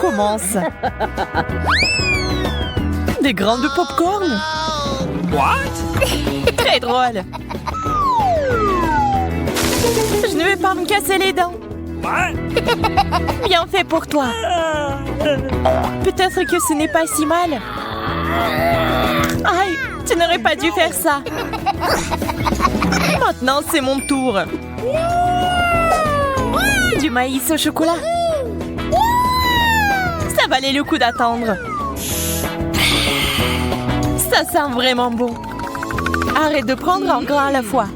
commence. Des grains de popcorn? What? Très drôle. Je ne vais pas me casser les dents. What? Bien fait pour toi. Peut-être que ce n'est pas si mal. Aïe, tu n'aurais pas dû faire ça. Maintenant, c'est mon tour. Du maïs au chocolat. Ça valait le coup d'attendre. Ça sent vraiment bon. Arrête de prendre un grain à la fois.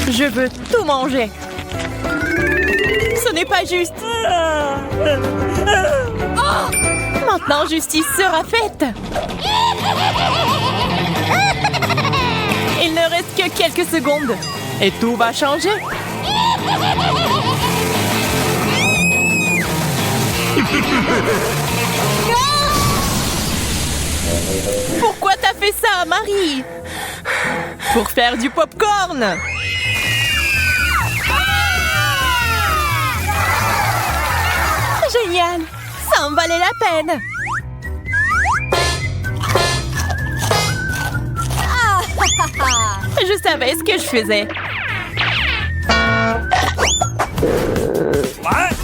Je veux tout manger. Ce n'est pas juste. Maintenant, justice sera faite. Il ne reste que quelques secondes. Et tout va changer. Pourquoi t'as fait ça, Marie? Pour faire du popcorn. Génial! Ça en valait la peine! Je savais ce que je faisais. What?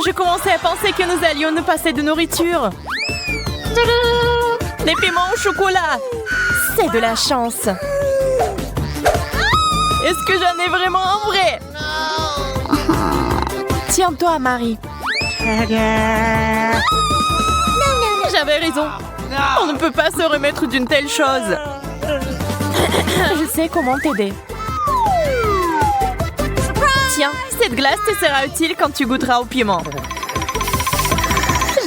Je commençais à penser que nous allions nous passer de nourriture. Des piments au chocolat! C'est de la chance! Est-ce que j'en ai vraiment un vrai? Tiens-toi, Marie. J'avais raison. On ne peut pas se remettre d'une telle chose. Je sais comment t'aider. Tiens, cette glace te sera utile quand tu goûteras au piment.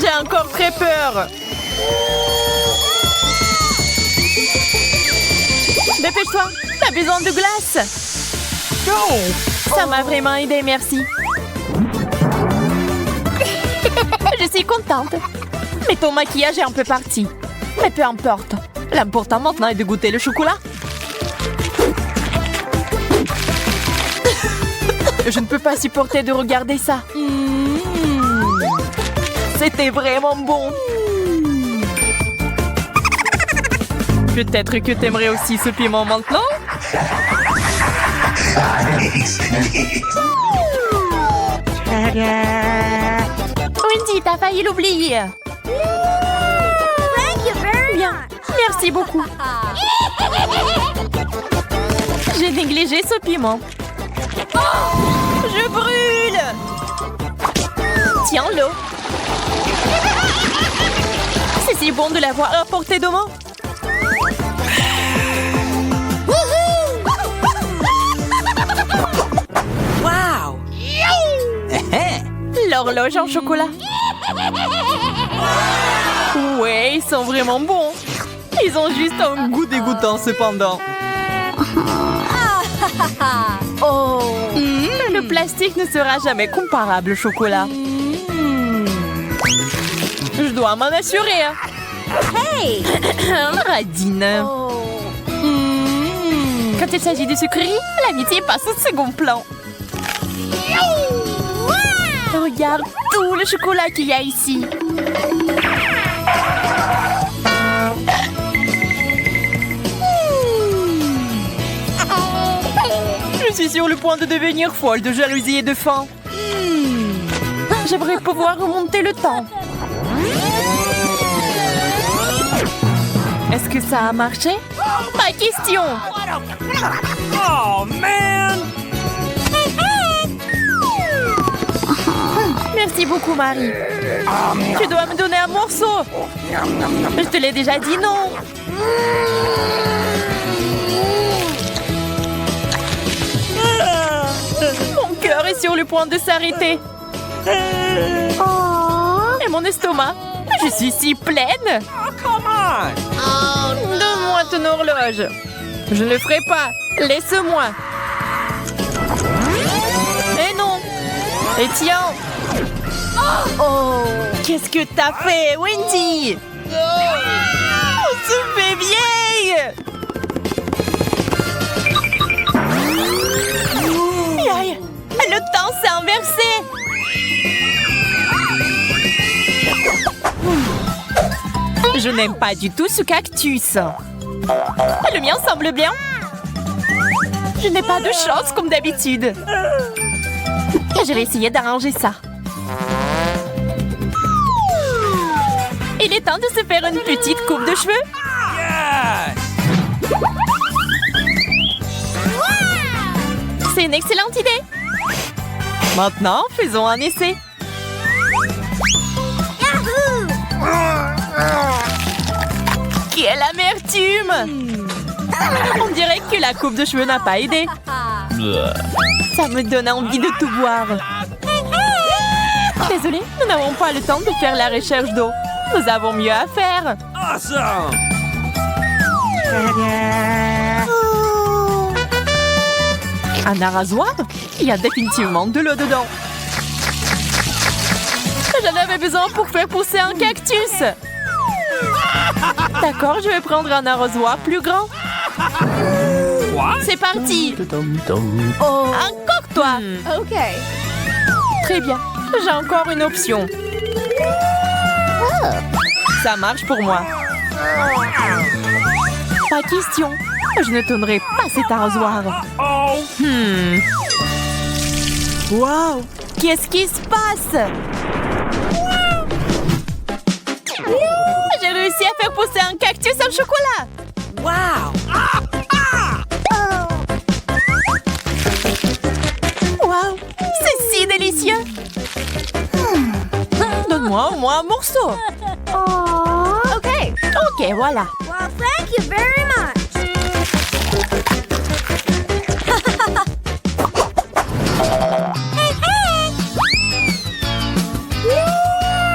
J'ai encore très peur. Dépêche-toi, t'as besoin de glace. Ça m'a vraiment aidé, merci. Je suis contente. Mais ton maquillage est un peu parti. Mais peu importe. L'important maintenant est de goûter le chocolat. Je ne peux pas supporter de regarder ça. C'était vraiment bon. Peut-être que t'aimerais aussi ce piment maintenant? Wendy, t'as failli l'oublier. Bien, merci beaucoup. J'ai négligé ce piment. Je brûle. Tiens l'eau. C'est si bon de l'avoir à portée de main. Wow! L'horloge en chocolat. Ouais, ils sont vraiment bons. Ils ont juste un goût dégoûtant cependant. Oh. Le plastique ne sera jamais comparable au chocolat. Je dois m'en assurer. Hey! Radine. Quand il s'agit de sucreries, l'amitié passe au second plan. Regarde tout le chocolat qu'il y a ici. Je suis sur le point de devenir folle de jalousie et de faim. J'aimerais pouvoir remonter le temps. Est-ce que ça a marché? Pas question. Oh, man! Merci beaucoup, Marie. Tu dois me donner un morceau. Je te l'ai déjà dit, non? Mon cœur est sur le point de s'arrêter. Et mon estomac. Je suis si pleine. Oh, come on! Donne-moi ton horloge. Je ne le ferai pas. Laisse-moi. Et non. Et tiens. Oh, qu'est-ce que t'as fait, Wendy? On se fait vieille. Aïe, le temps s'est inversé. Je n'aime pas du tout ce cactus. Le mien semble bien. Je n'ai pas de chance comme d'habitude. Je vais essayer d'arranger ça. Il est temps de se faire une petite coupe de cheveux. Yes! C'est une excellente idée. Maintenant, faisons un essai. Quelle amertume! On dirait que la coupe de cheveux n'a pas aidé. Ça me donne envie de tout boire. Désolée, nous n'avons pas le temps de faire la recherche d'eau. Nous avons mieux à faire. Awesome! Un arrosoir? Il y a définitivement de l'eau dedans. J'en avais besoin pour faire pousser un cactus. D'accord, je vais prendre un arrosoir plus grand. What? C'est parti. Encore toi. OK. Très bien. J'ai encore une option. Ça marche pour moi. Pas question. Je ne tournerai pas cet arrosoir. Oh! Wow! Qu'est-ce qui se passe? J'ai réussi à faire pousser un cactus au chocolat. Wow! Wow! C'est si délicieux. Donne-moi au moins un morceau. OK. Ok, voilà. Well, thank you very much.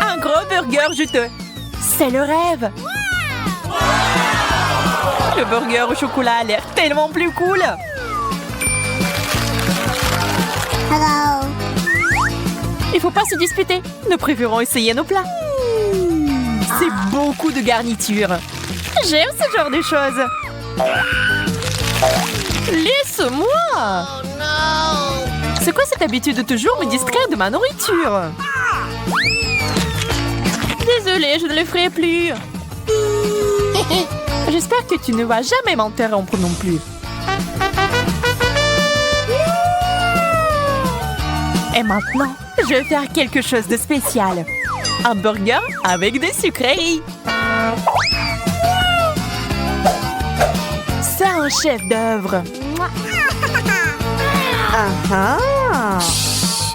Un gros burger juteux. C'est le rêve. Le burger au chocolat a l'air tellement plus cool. Hello. Il faut pas se disputer. Nous préférons essayer nos plats. C'est beaucoup de garniture. J'aime ce genre de choses. Laisse-moi. C'est quoi cette habitude de toujours me distraire de ma nourriture? Désolée, je ne le ferai plus. J'espère que tu ne vas jamais m'interrompre non plus. Et maintenant, je vais faire quelque chose de spécial. Un burger avec des sucreries. C'est un chef-d'œuvre.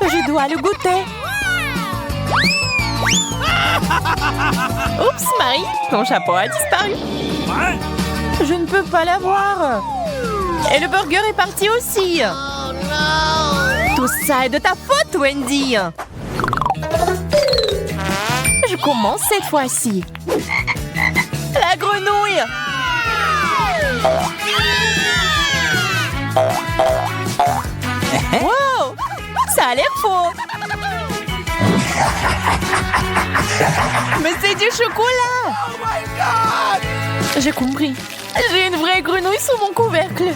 Je dois le goûter. Oups, Marie, ton chapeau a disparu. What? Je ne peux pas l'avoir. Et le burger est parti aussi. Tout ça est de ta faute, Wendy. Je commence cette fois-ci. La grenouille. Wow, ça a l'air faux. Mais c'est du chocolat. Oh my God! J'ai compris. J'ai une vraie grenouille sous mon couvercle.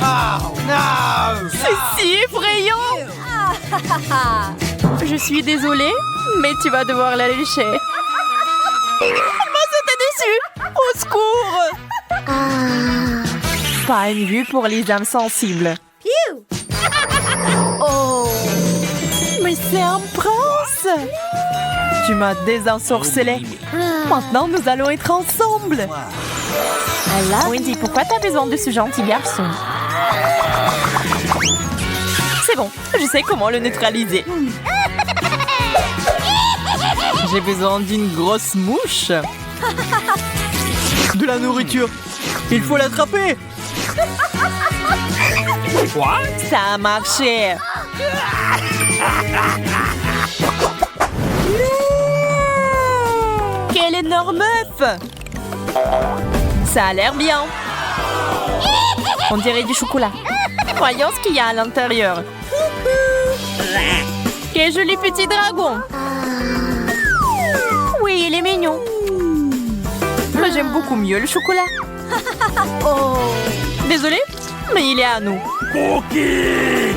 Oh no! C'est si effrayant. Je suis désolée, mais tu vas devoir la lécher. Il m'a sauté dessus. Au secours. Pas une vue pour les âmes sensibles. Phew. Oh. Mais c'est un prince. Tu m'as désensorcelé. Maintenant, nous allons être ensemble. Wendy, pourquoi t'as besoin de ce gentil garçon? C'est bon, je sais comment le neutraliser. J'ai besoin d'une grosse mouche. De la nourriture! Il faut l'attraper! Quoi? Ça a marché. Quel énorme œuf! Ça a l'air bien. On dirait du chocolat. Voyons ce qu'il y a à l'intérieur. Quel joli petit dragon. Oui, il est mignon. Mais j'aime beaucoup mieux le chocolat. Désolée, mais il est à nous. Cookie.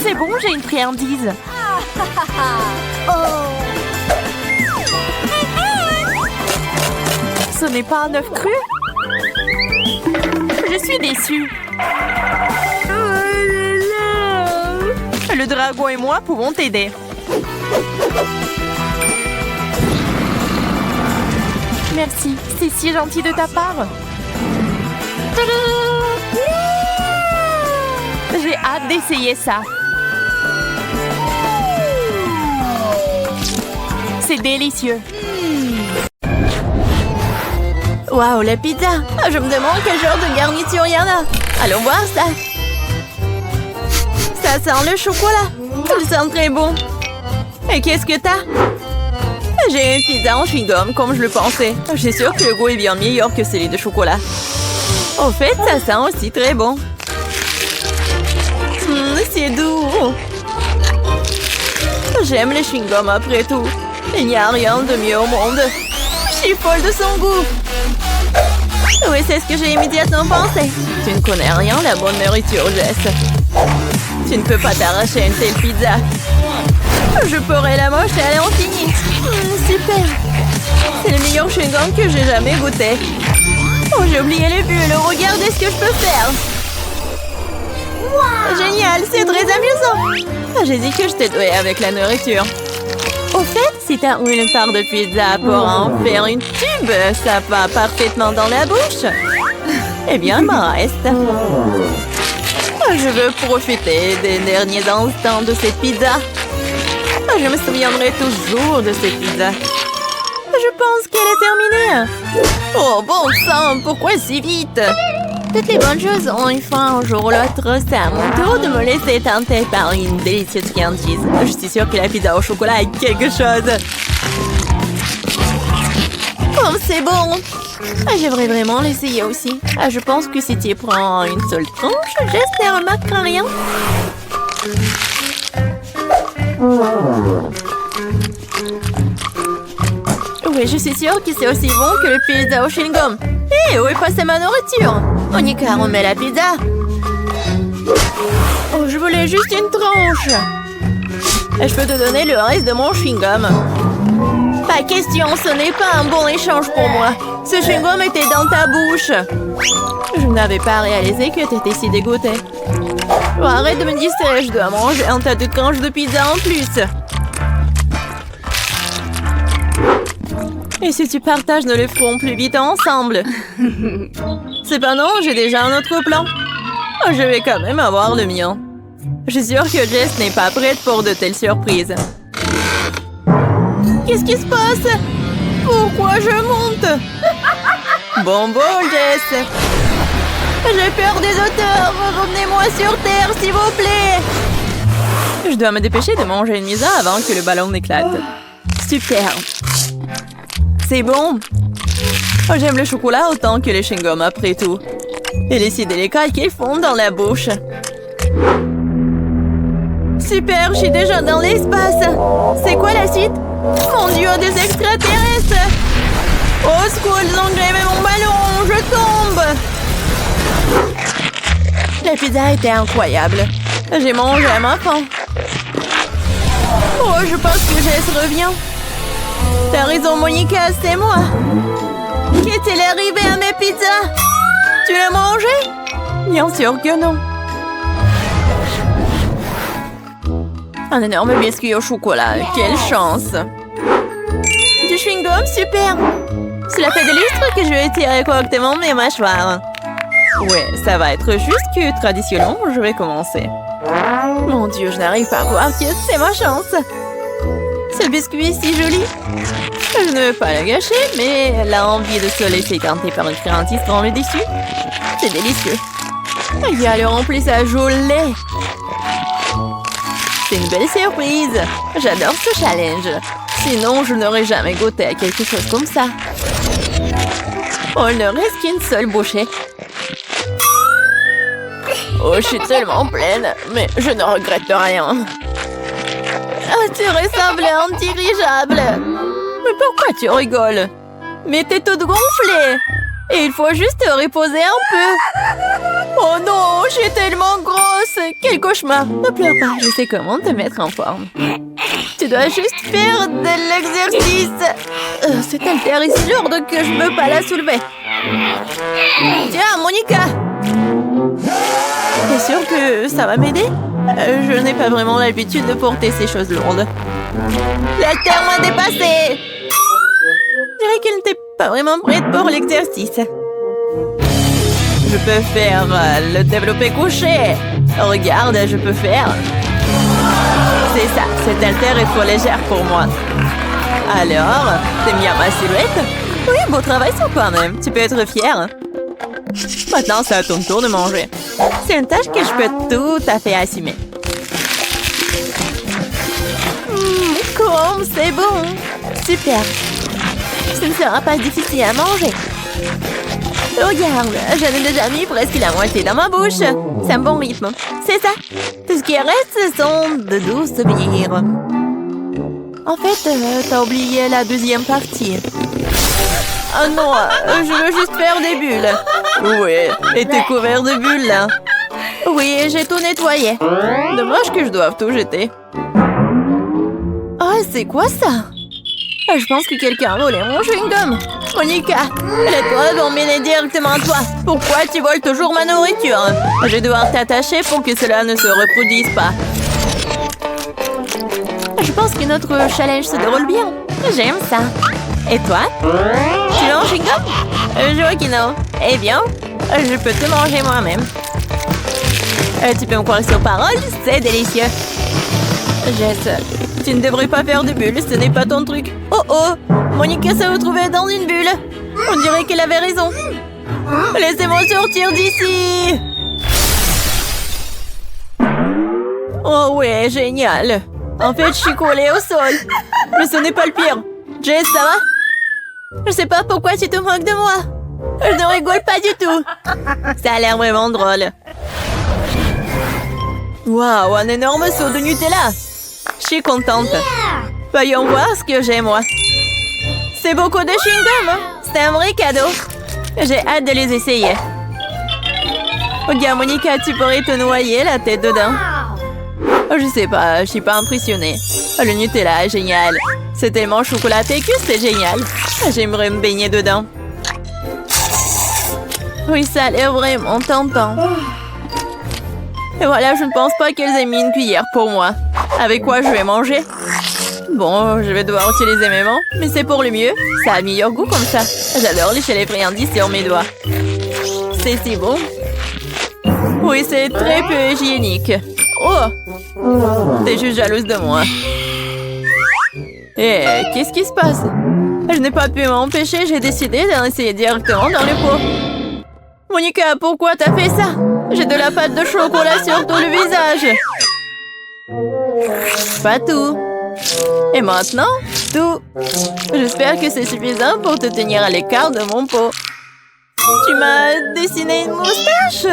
C'est bon, j'ai une friandise. Ce n'est pas un œuf cru? Je suis déçue. Le dragon et moi pouvons t'aider. Merci, c'est si gentil de ta part. J'ai hâte d'essayer ça. C'est délicieux. Waouh, la pizza! Je me demande quel genre de garniture il y en a. Allons voir ça. Ça sent le chocolat. Ça sent très bon. Et qu'est-ce que t'as? J'ai une pizza en chewing-gum, comme je le pensais. Je suis sûre que le goût est bien meilleur que celui de chocolat. Au fait, ça sent aussi très bon. C'est doux. J'aime les chewing-gums après tout. Il n'y a rien de mieux au monde. Je suis folle de son goût. Oui, c'est ce que j'ai immédiatement pensé. Tu ne connais rien de la bonne nourriture, Jess. Tu ne peux pas t'arracher une telle pizza. Je pourrais la mocher à l'infini. Super. C'est le meilleur chewing-gum que j'ai jamais goûté. Oh, j'ai oublié les bulles. Regardez ce que je peux faire. Génial, c'est très amusant. J'ai dit que je t'ai doué avec la nourriture. Au fait, si t'as une part de pizza pour en faire une tube, ça va parfaitement dans la bouche. Eh bien, il m'en reste. Je veux profiter des derniers instants de cette pizza. Je me souviendrai toujours de cette pizza. Je pense qu'elle est terminée. Oh, bon sang, pourquoi si vite? Toutes les bonnes choses ont une fin un jour ou l'autre. C'est à mon tour de me laisser tenter par une délicieuse friandise. Je suis sûre que la pizza au chocolat est quelque chose. Oh, c'est bon! J'aimerais vraiment l'essayer aussi. Je pense que si tu prends une seule tranche, Jess ne remarquera rien. Oui, je suis sûre que c'est aussi bon que le pizza au chewing-gum. Hé, où est passée ma nourriture? On y car on met la pizza. Oh, je voulais juste une tranche. Je peux te donner le reste de mon chewing-gum. Pas question, ce n'est pas un bon échange pour moi. Ce chewing-gum était dans ta bouche. Je n'avais pas réalisé que tu étais si dégoûtée. Oh, arrête de me distraire, je dois manger un tas de tranches de pizza en plus. Et si tu partages, nous le ferons plus vite ensemble. Cependant, j'ai déjà un autre plan. Je vais quand même avoir le mien. Je suis sûre que Jess n'est pas prête pour de telles surprises. Qu'est-ce qui se passe? Pourquoi je monte? Bon bol, Jess. J'ai peur des auteurs. Revenez-moi sur Terre, s'il vous plaît. Je dois me dépêcher de manger une pizza avant que le ballon n'éclate. Super. C'est bon. Oh, j'aime le chocolat autant que les chewing-gums après tout. Et les si délicats qu'ils font dans la bouche. Super, je suis déjà dans l'espace. C'est quoi la suite? Mon Dieu, des extraterrestres! Au secours, ils ont grévé mon ballon! Je tombe! La pizza était incroyable. J'ai mangé à ma faim. Oh, je pense que Jess revient. T'as raison, Monica, c'est moi. Qu'est-il arrivé à mes pizzas? Tu l'as mangé? Bien sûr que non. Un énorme biscuit au chocolat. Quelle chance! Du chewing-gum, super! Cela fait des lustres que je vais tirer correctement mes mâchoires. Ouais, ça va être juste que traditionnellement, je vais commencer. Mon Dieu, je n'arrive pas à croire que c'est ma chance. Ce biscuit est si joli. Je ne veux pas le gâcher, mais la envie de se laisser tenter par une friandise tremble dessus. C'est délicieux. Il y a le remplissage au lait. C'est une belle surprise. J'adore ce challenge. Sinon, je n'aurais jamais goûté à quelque chose comme ça. Oh, il ne reste qu'une seule bouchée. Oh, je suis tellement pleine, mais je ne regrette rien. Ah, tu ressembles à un dirigeable. Mais pourquoi tu rigoles? Mais t'es toute gonflée. Et il faut juste reposer un peu. Oh non, je suis tellement grosse. Quel cauchemar. Ne pleure pas, je sais comment te mettre en forme. Tu dois juste faire de l'exercice. Cette haltère est si lourde que je ne peux pas la soulever. Tiens, Monica. T'es sûre que ça va m'aider? Je n'ai pas vraiment l'habitude de porter ces choses lourdes. L'haltère m'a dépassée. Je dirais qu'elle n'était pas vraiment prête pour l'exercice. Je peux faire le développé couché. Regarde, je peux faire. C'est ça, cette haltère est trop légère pour moi. Alors, t'aimes bien ma silhouette? Oui, beau travail sur toi-même. Tu peux être fière. Maintenant, c'est à ton tour de manger. C'est une tâche que je peux tout à fait assumer. Comme c'est bon. Super. Ce ne sera pas difficile à manger. Regarde, j'en ai déjà mis presque la moitié dans ma bouche. C'est un bon rythme. C'est ça. Tout ce qui reste, ce sont de doux souvenirs. En fait, t'as oublié la deuxième partie. Oh non, je veux juste faire des bulles. Oui, et t'es couvert de bulles, là. Oui, j'ai tout nettoyé. Dommage que je doive tout jeter. Oh, c'est quoi ça? Je pense que quelqu'un a volé mon chewing-gum. Monica, les doigts vont m'aider directement à toi. Pourquoi tu voles toujours ma nourriture? Je vais devoir t'attacher pour que cela ne se reproduise pas. Je pense que notre challenge se déroule bien. J'aime ça. Et toi? Tu veux un chewing-gum? Je vois que non. Eh bien, je peux te manger moi-même. Tu peux me croire sur parole, c'est délicieux. Jess, tu ne devrais pas faire de bulles, ce n'est pas ton truc. Oh oh, Monica s'est retrouvée dans une bulle. On dirait qu'elle avait raison. Laissez-moi sortir d'ici. Oh ouais, génial. En fait, je suis collée au sol. Mais ce n'est pas le pire. Jess, ça va? Je sais pas pourquoi tu te moques de moi. Je ne rigole pas du tout. Ça a l'air vraiment drôle. Waouh, un énorme seau de Nutella. Je suis contente. Voyons voir ce que j'ai, moi. C'est beaucoup de chewing-gum. C'est un vrai cadeau. J'ai hâte de les essayer. Regarde, Monica, tu pourrais te noyer la tête dedans. Je sais pas, je suis pas impressionnée. Le Nutella est génial. C'est tellement chocolaté que c'est génial. J'aimerais me baigner dedans. Oui, ça a l'air vraiment tentant. Et voilà, je ne pense pas qu'elles aient mis une cuillère pour moi. Avec quoi je vais manger? Bon, je vais devoir utiliser mes mains, mais c'est pour le mieux. Ça a meilleur goût comme ça. J'adore lécher les friandises sur mes doigts. C'est si bon. Oui, c'est très peu hygiénique. Oh! T'es juste jalouse de moi. Et qu'est-ce qui se passe? Je n'ai pas pu m'empêcher, j'ai décidé d'en essayer directement dans le pot. Monica, pourquoi t'as fait ça? J'ai de la pâte de chocolat sur tout le visage. Pas tout. Et maintenant, tout. J'espère que c'est suffisant pour te tenir à l'écart de mon pot. Tu m'as dessiné une moustache?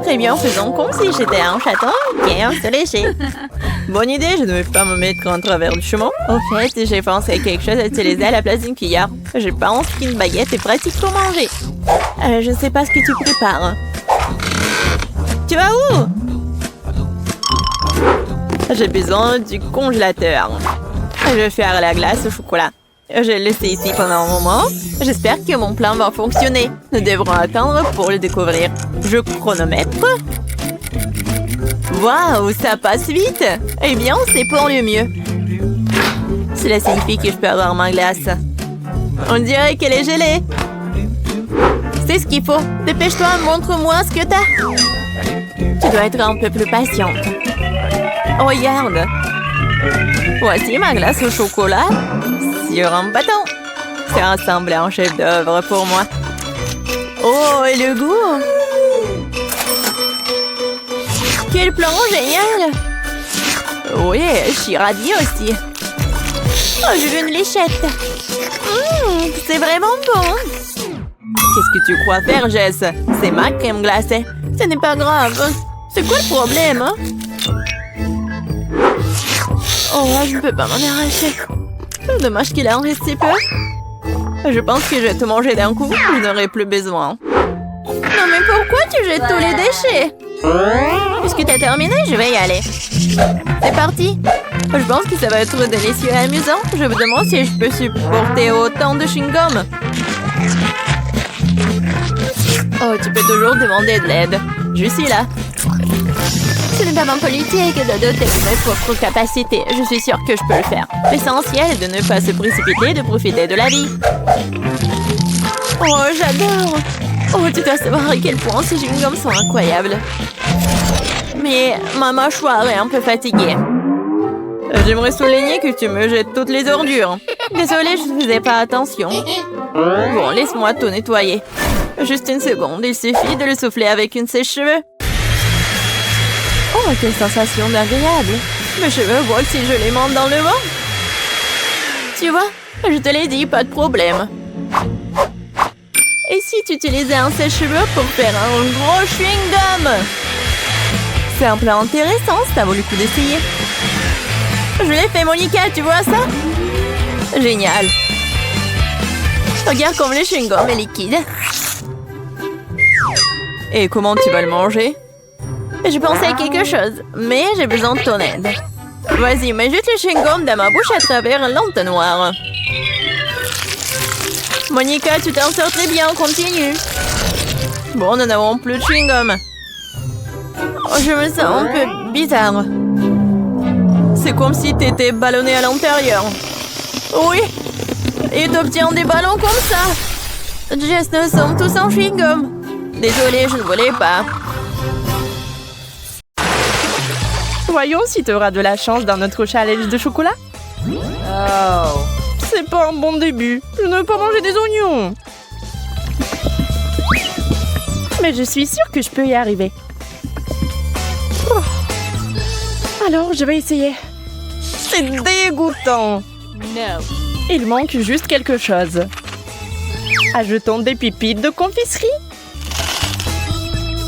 Très bien, faisons comme si j'étais un chaton bien se lécher. Bonne idée, je ne vais pas me mettre en travers du chemin. Au fait, j'ai pensé à quelque chose à utiliser à la place d'une cuillère. Je pense qu'une baguette est pratique pour manger. Je ne sais pas ce que tu prépares. Tu vas où? J'ai besoin du congélateur. Je vais faire la glace au chocolat. Je l'ai laissé ici pendant un moment. J'espère que mon plan va fonctionner. Nous devrons attendre pour le découvrir. Je chronomètre. Waouh, ça passe vite. Eh bien, c'est pour le mieux. Cela signifie que je peux avoir ma glace. On dirait qu'elle est gelée. C'est ce qu'il faut. Dépêche-toi, montre-moi ce que t'as. Tu dois être un peu plus patiente. Regarde. Voici ma glace au chocolat sur un bâton. Ça ressemble à un chef-d'œuvre pour moi. Oh, et le goût! Quel plan génial! Oui, je suis ravie aussi. Oh, je veux une léchette. C'est vraiment bon. Qu'est-ce que tu crois faire, Jess? C'est ma crème glacée. Ce n'est pas grave. C'est quoi le problème, hein? Oh, je ne peux pas m'en arracher. Dommage qu'il en reste si peu. Je pense que je vais tout manger d'un coup. Je n'aurai plus besoin. Non mais pourquoi tu jettes tous les déchets? Puisque t'as terminé, je vais y aller. C'est parti. Je pense que ça va être délicieux et amusant. Je me demande si je peux supporter autant de chewing-gum. Oh, tu peux toujours demander de l'aide. Je suis là. Ce n'est pas mon politique de doter de mes propres capacités. Je suis sûre que je peux le faire. L'essentiel est de ne pas se précipiter et de profiter de la vie. Oh, j'adore. Oh, tu dois savoir à quel point ces chewing-gums sont incroyables. Mais ma mâchoire est un peu fatiguée. J'aimerais souligner que tu me jettes toutes les ordures. Désolée, je ne faisais pas attention. Bon, laisse-moi tout nettoyer. Juste une seconde, il suffit de le souffler avec une sèche-cheveux. Oh, quelle sensation agréable. Mes cheveux volent si je les monte dans le vent. Tu vois, je te l'ai dit, pas de problème. Et si tu utilisais un sèche-cheveux pour faire un gros chewing-gum? C'est un plan intéressant, ça vaut le coup d'essayer. Je l'ai fait, Monica, tu vois ça? Génial. Regarde comme le chewing-gum est liquide. Et comment tu vas le manger? Je pensais à quelque chose, mais j'ai besoin de ton aide. Vas-y, mets juste le chewing-gum dans ma bouche à travers l'entonnoir. Monica, tu t'en sors très bien, continue. Bon, nous n'avons plus de chewing-gum. Oh, je me sens un peu bizarre. C'est comme si t'étais ballonné à l'intérieur. Oui, et t'obtiens des ballons comme ça. Jess, nous sommes tous en chewing-gum. Désolée, je ne voulais pas. Voyons si tu auras de la chance dans notre challenge de chocolat. Oh. C'est pas un bon début. Je ne veux pas manger des oignons. Mais je suis sûre que je peux y arriver. Oh. Alors, je vais essayer. C'est dégoûtant. No. Il manque juste quelque chose. Ajoutons des pépites de confiserie.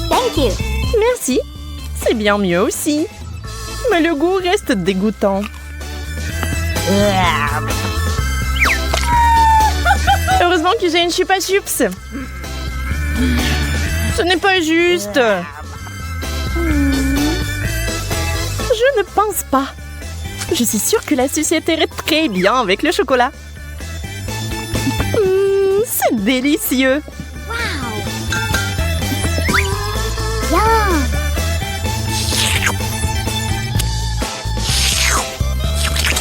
Thank you. Merci. C'est bien mieux aussi. Mais le goût reste dégoûtant. Heureusement que j'ai une chupa chups. Ce n'est pas juste. Je ne pense pas. Je suis sûre que la société irait très bien avec le chocolat. C'est délicieux. Yum.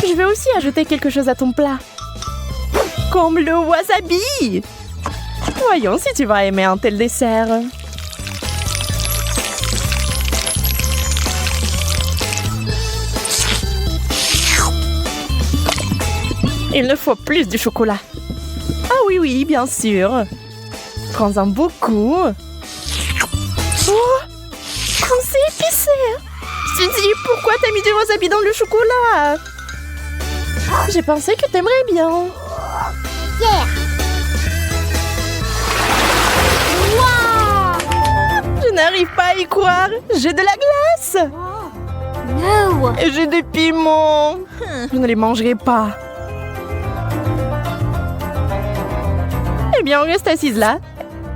Je vais aussi ajouter quelque chose à ton plat. Comme le wasabi. Voyons si tu vas aimer un tel dessert. Il ne faut plus du chocolat. Ah oui, oui, bien sûr. Prends-en beaucoup. Oh, comme c'est épicé. Suzy, pourquoi t'as mis du wasabi dans le chocolat? J'ai pensé que t'aimerais bien. Yeah. Wow. Je n'arrive pas à y croire. J'ai de la glace. No. Et j'ai des piments. Je ne les mangerai pas. Eh bien, on reste assise là.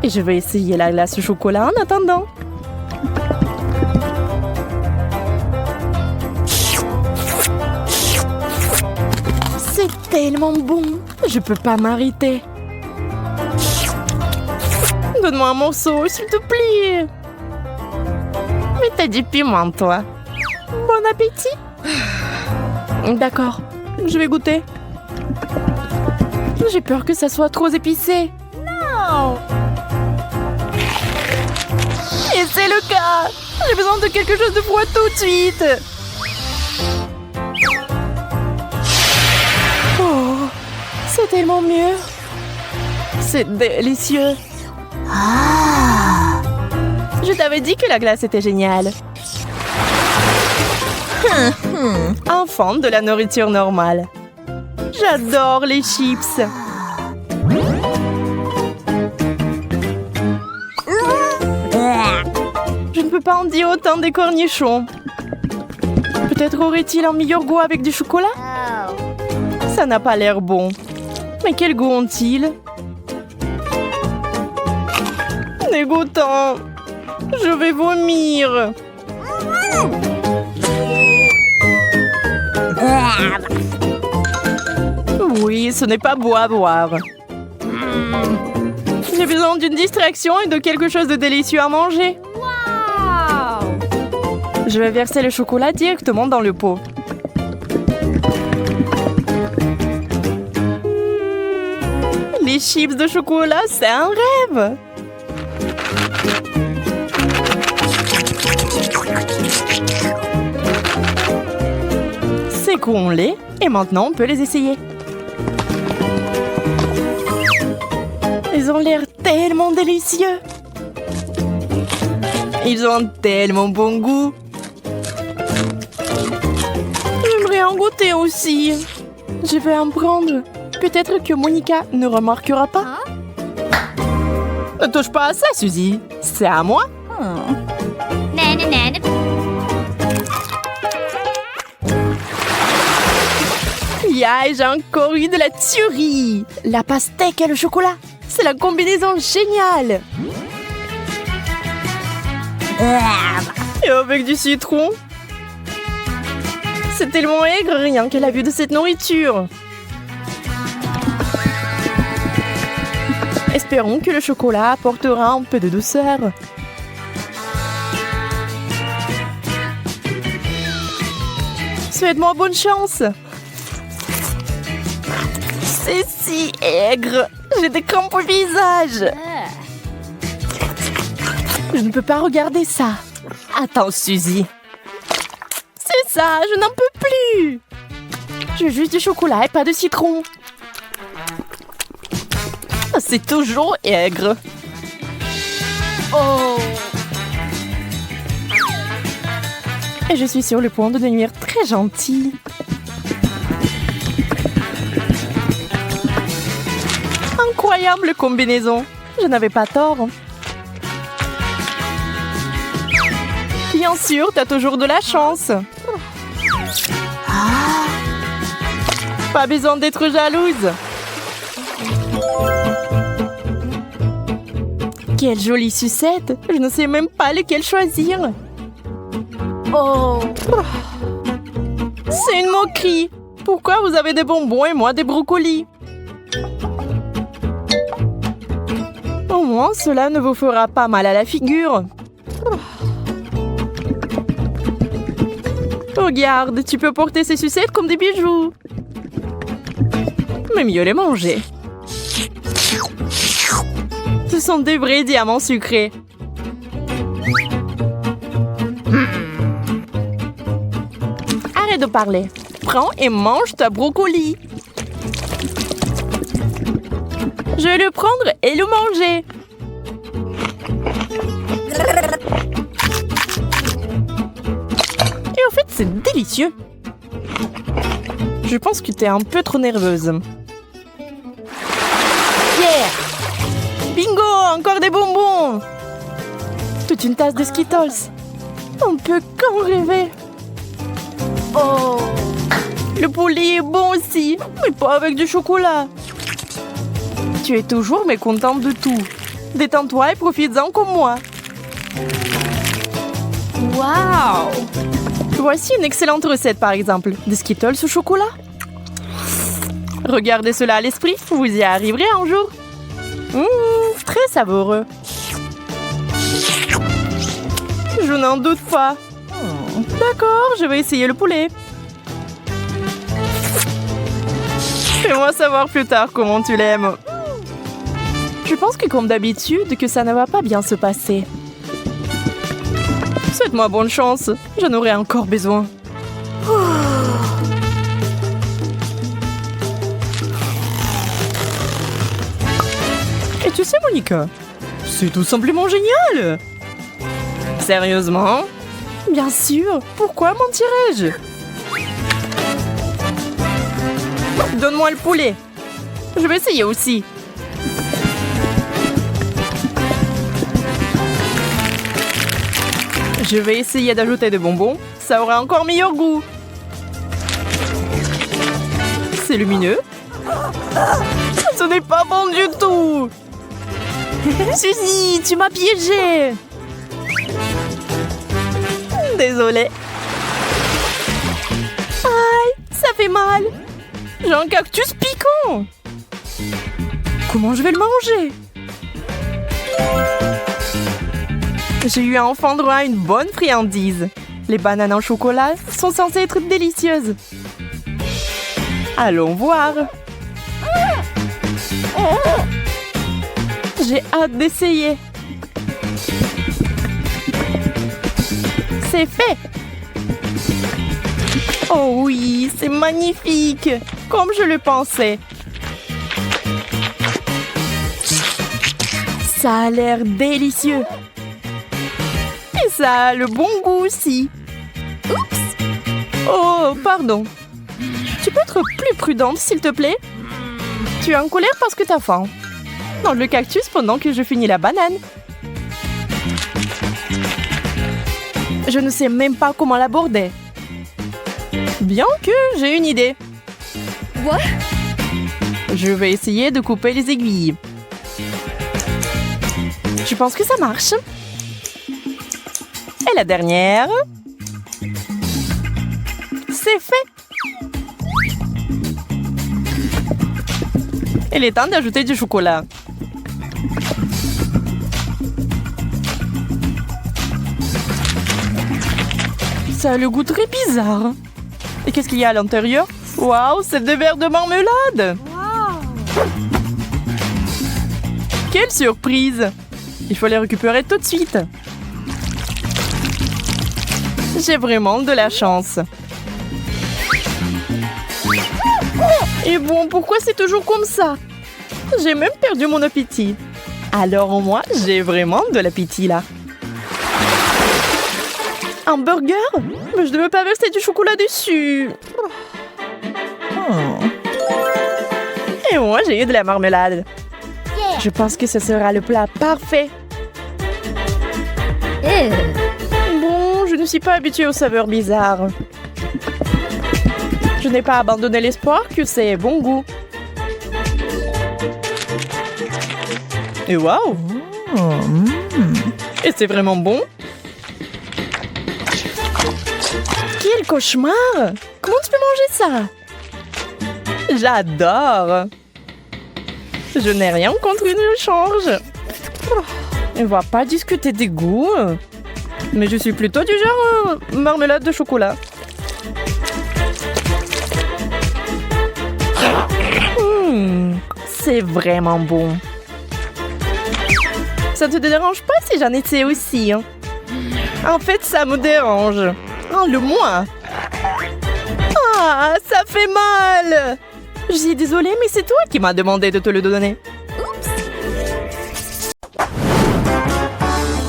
Et je vais essayer la glace au chocolat en attendant. C'est tellement bon. Je peux pas m'arrêter. Donne-moi un morceau, s'il te plaît. Mais t'as du piment, toi. Bon appétit. D'accord, je vais goûter. J'ai peur que ça soit trop épicé. No. Et c'est le cas. J'ai besoin de quelque chose de froid tout de suite. Oh, c'est tellement mieux. C'est délicieux. Je t'avais dit que la glace était géniale. Enfant de la nourriture normale. J'adore les chips. Je ne peux pas en dire autant des cornichons. Peut-être aurait-il un meilleur goût avec du chocolat? Oh. Ça n'a pas l'air bon. Mais quel goût ont-ils? dégoûtant. Je vais vomir. Oui, ce n'est pas beau à voir. J'ai besoin d'une distraction et de quelque chose de délicieux à manger. Wow! Je vais verser le chocolat directement dans le pot. Les chips de chocolat, c'est un rêve. Secouons-les et maintenant on peut les essayer. Ils ont l'air tellement délicieux. Ils ont tellement bon goût. J'aimerais en goûter aussi. Je vais en prendre. Peut-être que Monica ne remarquera pas. Ne touche pas à ça, Suzy. C'est à moi. Nana, nana. Yeah, j'ai encore eu de la tuerie. La pastèque et le chocolat. C'est la combinaison géniale. Et avec du citron. C'est tellement aigre rien qu'à la vue de cette nourriture. Espérons que le chocolat apportera un peu de douceur. Souhaite-moi bonne chance. C'est si aigre. J'ai des crampes au visage. Je ne peux pas regarder ça. Attends, Suzy. C'est ça, je n'en peux plus. Je veux juste du chocolat et pas de citron. C'est toujours aigre. Oh! Et je suis sur le point de devenir très gentille. Incroyable combinaison. Je n'avais pas tort. Bien sûr, t'as toujours de la chance. Pas besoin d'être jalouse. Quelle jolie sucette. Je ne sais même pas lequel choisir. Oh! C'est une moquerie. Pourquoi vous avez des bonbons et moi des brocolis? Au moins, cela ne vous fera pas mal à la figure. Regarde, tu peux porter ces sucettes comme des bijoux. Mais mieux les manger. Ce sont des vrais diamants sucrés. Arrête de parler. Prends et mange ta brocoli. Je vais le prendre et le manger. Et au fait, c'est délicieux. Je pense que t'es un peu trop nerveuse. Yeah! Bingo! Encore des bonbons! Toute une tasse de Skittles. On peut qu'en rêver. Oh! Le poulet est bon aussi, mais pas avec du chocolat. Tu es toujours mécontente de tout. Détends-toi et profites-en comme moi. Wow! Voici une excellente recette, par exemple. Des Skittles au chocolat. Regardez cela à l'esprit, vous y arriverez un jour. Très savoureux. Je n'en doute pas. D'accord, je vais essayer le poulet. Fais-moi savoir plus tard comment tu l'aimes. Je pense que comme d'habitude, que ça ne va pas bien se passer. Souhaite-moi bonne chance, j'en aurai encore besoin. Et tu sais, Monica, c'est tout simplement génial. Sérieusement? Bien sûr, pourquoi mentirais-je? Donne-moi le poulet. Je vais essayer aussi. Je vais essayer d'ajouter des bonbons. Ça aura encore meilleur goût. C'est lumineux. Ce n'est pas bon du tout. Suzy, tu m'as piégée. Désolée. Aïe, ça fait mal. J'ai un cactus piquant. Comment je vais le manger? J'ai eu enfin droit à une bonne friandise. Les bananes en chocolat sont censées être délicieuses. Allons voir. J'ai hâte d'essayer. C'est fait. Oh oui, c'est magnifique, comme je le pensais. Ça a l'air délicieux. Et ça a le bon goût aussi. Oups. Oh, pardon. Tu peux être plus prudente, s'il te plaît? Tu es en colère parce que t'as faim. Mange le cactus pendant que je finis la banane. Je ne sais même pas comment l'aborder. Bien que j'ai une idée. What? Je vais essayer de couper les aiguilles. Je pense que ça marche. Et la dernière. C'est fait. Il est temps d'ajouter du chocolat. Ça a le goût très bizarre. Et qu'est-ce qu'il y a à l'intérieur? Waouh, c'est des verres de marmelade! Wow. Quelle surprise! Il faut les récupérer tout de suite. J'ai vraiment de la chance. Et bon, pourquoi c'est toujours comme ça? J'ai même perdu mon appétit. Alors moi, j'ai vraiment de l'appétit là. Un burger? Mais je ne veux pas verser du chocolat dessus. Oh. Et moi, j'ai eu de la marmelade. Yeah. Je pense que ce sera le plat parfait. Bon, je ne suis pas habituée aux saveurs bizarres. Je n'ai pas abandonné l'espoir que c'est bon goût. Et waouh! Et c'est vraiment bon? Quel cauchemar! Comment tu peux manger ça? J'adore! Je n'ai rien contre une change. On va pas discuter des goûts. Mais je suis plutôt du genre marmelade de chocolat. C'est vraiment bon. Ça te dérange pas si j'en étais aussi? Hein? En fait, ça me dérange. Le-moi. Ah, ça fait mal. Je suis désolée, mais c'est toi qui m'as demandé de te le donner. Oups.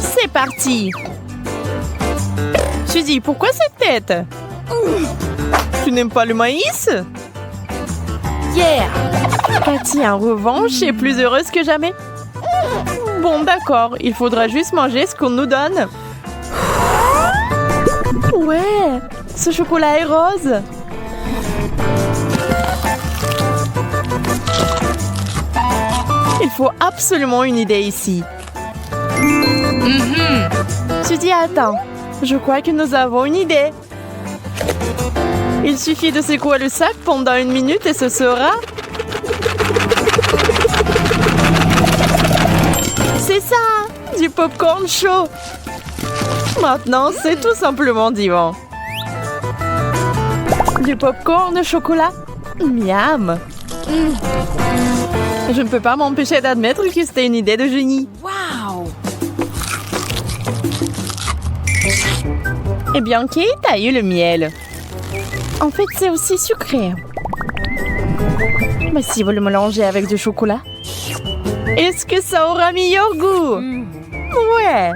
C'est parti. Suzy, pourquoi cette tête? Tu n'aimes pas le maïs? Yeah! Cathy, en revanche, est plus heureuse que jamais. Bon, d'accord. Il faudra juste manger ce qu'on nous donne. Ouais! Ce chocolat est rose. Il faut absolument une idée ici. Suzy, attends. Je crois que nous avons une idée. Il suffit de secouer le sac pendant 1 minute et ce sera... C'est ça! Du popcorn chaud! Maintenant, c'est tout simplement divin. Du popcorn au chocolat? Miam! Je ne peux pas m'empêcher d'admettre que c'était une idée de génie. Wow. Eh bien, Kate a eu le miel. En fait, c'est aussi sucré. Mais si vous le mélangez avec du chocolat, est-ce que ça aura meilleur goût? Ouais.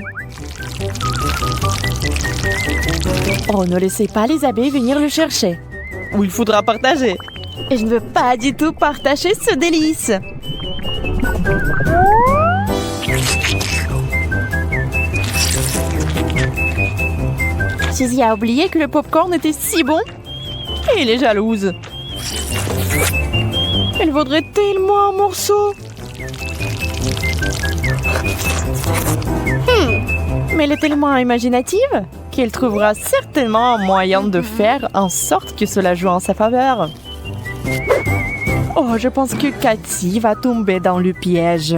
Oh, ne laissez pas les abeilles venir le chercher. Ou il faudra partager. Et je ne veux pas du tout partager ce délice. Suzy a oublié que le popcorn était si bon. Et elle est jalouse. Elle voudrait tellement un morceau. Mais elle est tellement imaginative qu'elle trouvera certainement un moyen de faire en sorte que cela joue en sa faveur. Oh, je pense que Cathy va tomber dans le piège.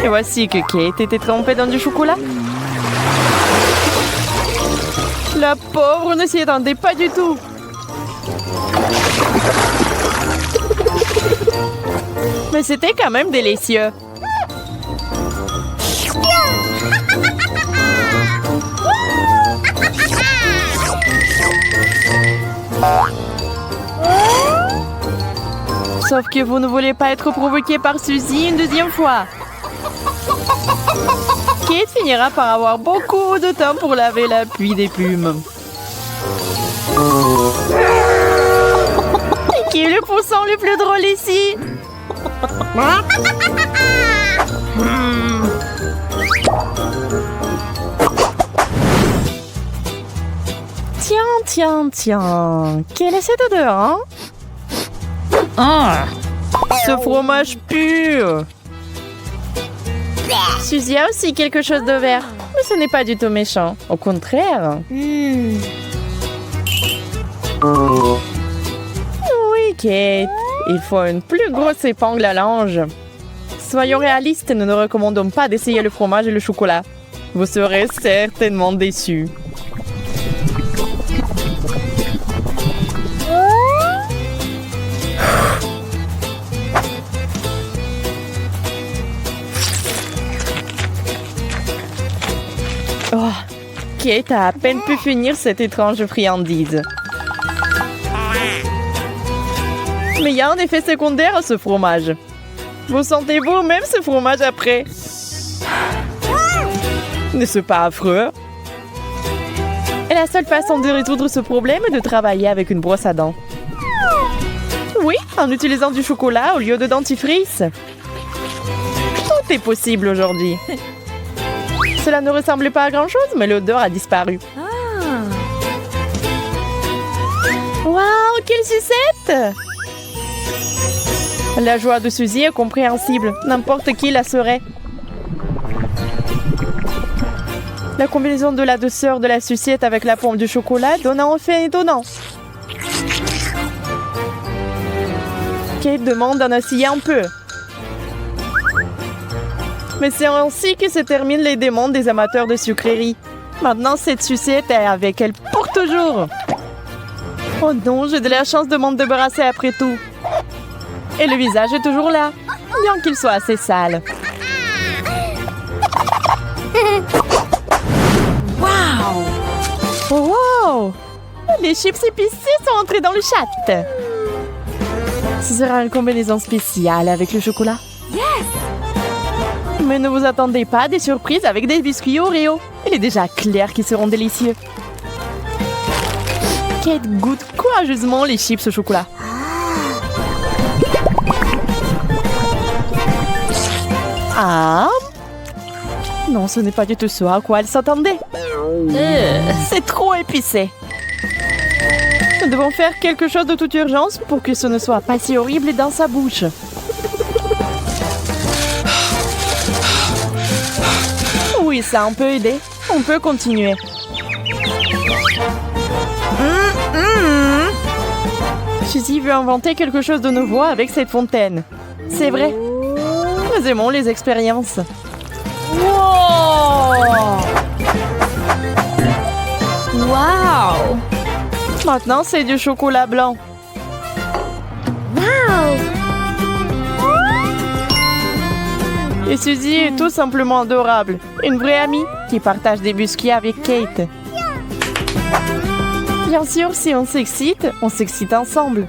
Et voici que Kate était trempée dans du chocolat. La pauvre ne s'y attendait pas du tout. Mais c'était quand même délicieux. Sauf que vous ne voulez pas être provoqué par Suzy une deuxième fois. Kate finira par avoir beaucoup de temps pour laver la pluie des plumes. Et qui est le pousson le plus drôle ici? Tiens. Quelle est cette odeur, hein? Ce fromage pue. Suzy a aussi quelque chose de vert. Mais ce n'est pas du tout méchant. Au contraire. Oui, Kate. Il faut une plus grosse épingle à l'ange. Soyons réalistes, nous ne recommandons pas d'essayer le fromage et le chocolat. Vous serez certainement déçus. Oh, Kate a à peine pu finir cette étrange friandise. Mais il y a un effet secondaire à ce fromage. Vous sentez vous-même ce fromage après? N'est-ce pas affreux? Et la seule façon de résoudre ce problème est de travailler avec une brosse à dents. Oui, en utilisant du chocolat au lieu de dentifrice. Tout est possible aujourd'hui. Cela ne ressemblait pas à grand-chose, mais l'odeur a disparu. Waouh, quelle sucette! La joie de Suzy est compréhensible. N'importe qui la serait. La combinaison de la douceur de la sucette avec la pomme du chocolat donne un effet étonnant. Kate demande d'en essayer un peu. Mais c'est ainsi que se terminent les demandes des amateurs de sucreries. Maintenant, cette sucette est avec elle pour toujours. Oh non, j'ai de la chance de m'en débarrasser après tout. Et le visage est toujours là, bien qu'il soit assez sale. Wow! Wow! Les chips épicés sont entrés dans le chat. Ce sera une combinaison spéciale avec le chocolat. Yes! Mais ne vous attendez pas à des surprises avec des biscuits Oreo. Il est déjà clair qu'ils seront délicieux. Kate goûte courageusement les chips au chocolat. Ah! Non, ce n'est pas du tout ce à quoi elle s'attendait. C'est trop épicé. Nous devons faire quelque chose de toute urgence pour que ce ne soit pas si horrible dans sa bouche. Oui, ça a un peu aidé. On peut continuer. Suzy veut inventer quelque chose de nouveau avec cette fontaine. C'est vrai. Nous aimons les expériences. Wow! Maintenant, c'est du chocolat blanc. Wow! Et Suzy est tout simplement adorable. Une vraie amie qui partage des biscuits avec Kate. Bien sûr, si on s'excite ensemble.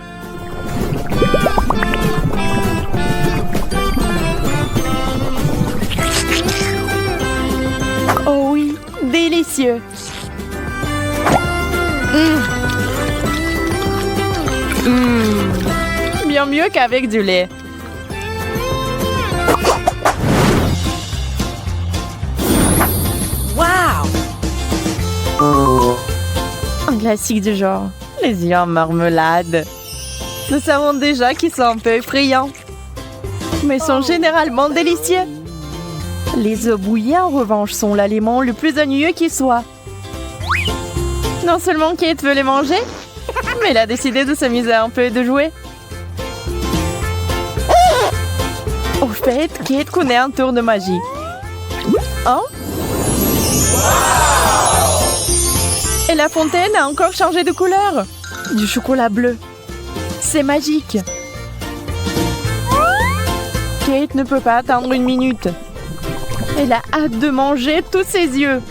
Oh oui, délicieux. Bien mieux qu'avec du lait. Wow! Un classique du genre. Les yeux en marmelade. Nous savons déjà qu'ils sont un peu effrayants. mais sont généralement délicieux. Les œufs bouillis, en revanche, sont l'aliment le plus ennuyeux qui soit. Non seulement Kate veut les manger, mais elle a décidé de s'amuser un peu et de jouer. Au fait, Kate connaît un tour de magie. Hein? Et la fontaine a encore changé de couleur. Du chocolat bleu. C'est magique. Kate ne peut pas attendre une minute. Elle a hâte de manger tous ses yeux.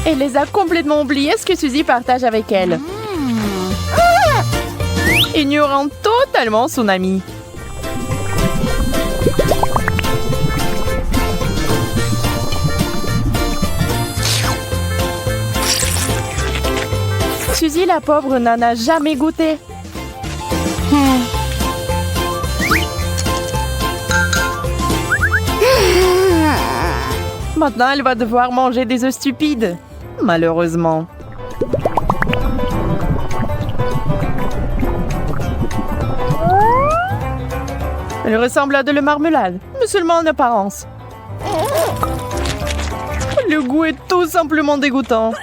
Elle les a complètement oubliés ce que Suzy partage avec elle. Ignorant totalement son amie. Suzy, la pauvre, n'en a jamais goûté. Maintenant, elle va devoir manger des œufs stupides. Malheureusement. Elle ressemble à de la marmelade, mais seulement en apparence. Le goût est tout simplement dégoûtant.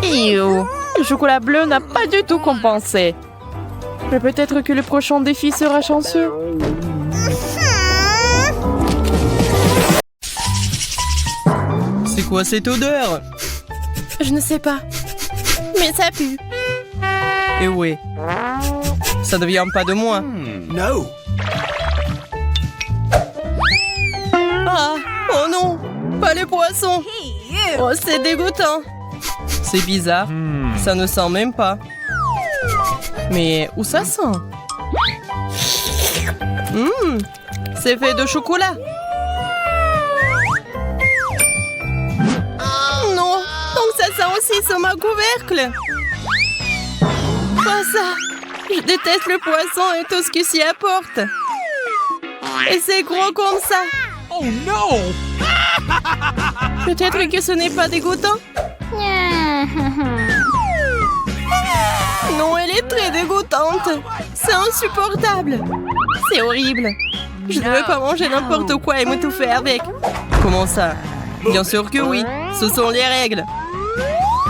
Ew. Le chocolat bleu n'a pas du tout compensé. Mais peut-être que le prochain défi sera chanceux. C'est quoi cette odeur? Je ne sais pas. Mais ça pue. Eh oui. Ça ne vient pas de moi. No. Ah, oh non, pas les poissons. Oh, c'est dégoûtant. C'est bizarre, ça ne sent même pas. Mais où ça sent? C'est fait de chocolat. Non, donc ça sent aussi sur ma couvercle. Pas ça. Je déteste le poisson et tout ce qui s'y apporte. Et c'est gros comme ça. Oh no! Peut-être que ce n'est pas dégoûtant. Non, elle est très dégoûtante. C'est insupportable. C'est horrible. Je ne veux pas manger n'importe quoi et m'étouffer avec. Comment ça? Bien sûr que oui. Ce sont les règles.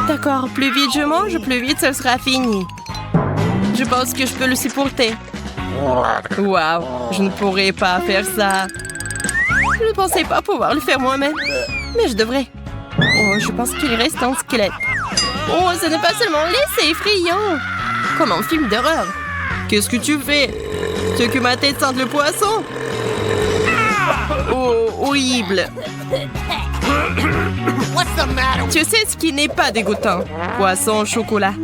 D'accord, plus vite je mange, plus vite ce sera fini. Je pense que je peux le supporter. Waouh, je ne pourrais pas faire ça. Je ne pensais pas pouvoir le faire moi-même. Mais je devrais. Oh, je pense qu'il reste un squelette. Oh, ce n'est pas seulement laid, c'est effrayant. Comme un film d'horreur. Qu'est-ce que tu fais? Tu veux que ma tête sente le poisson? Oh, horrible. Tu sais ce qui n'est pas dégoûtant? Poisson au chocolat.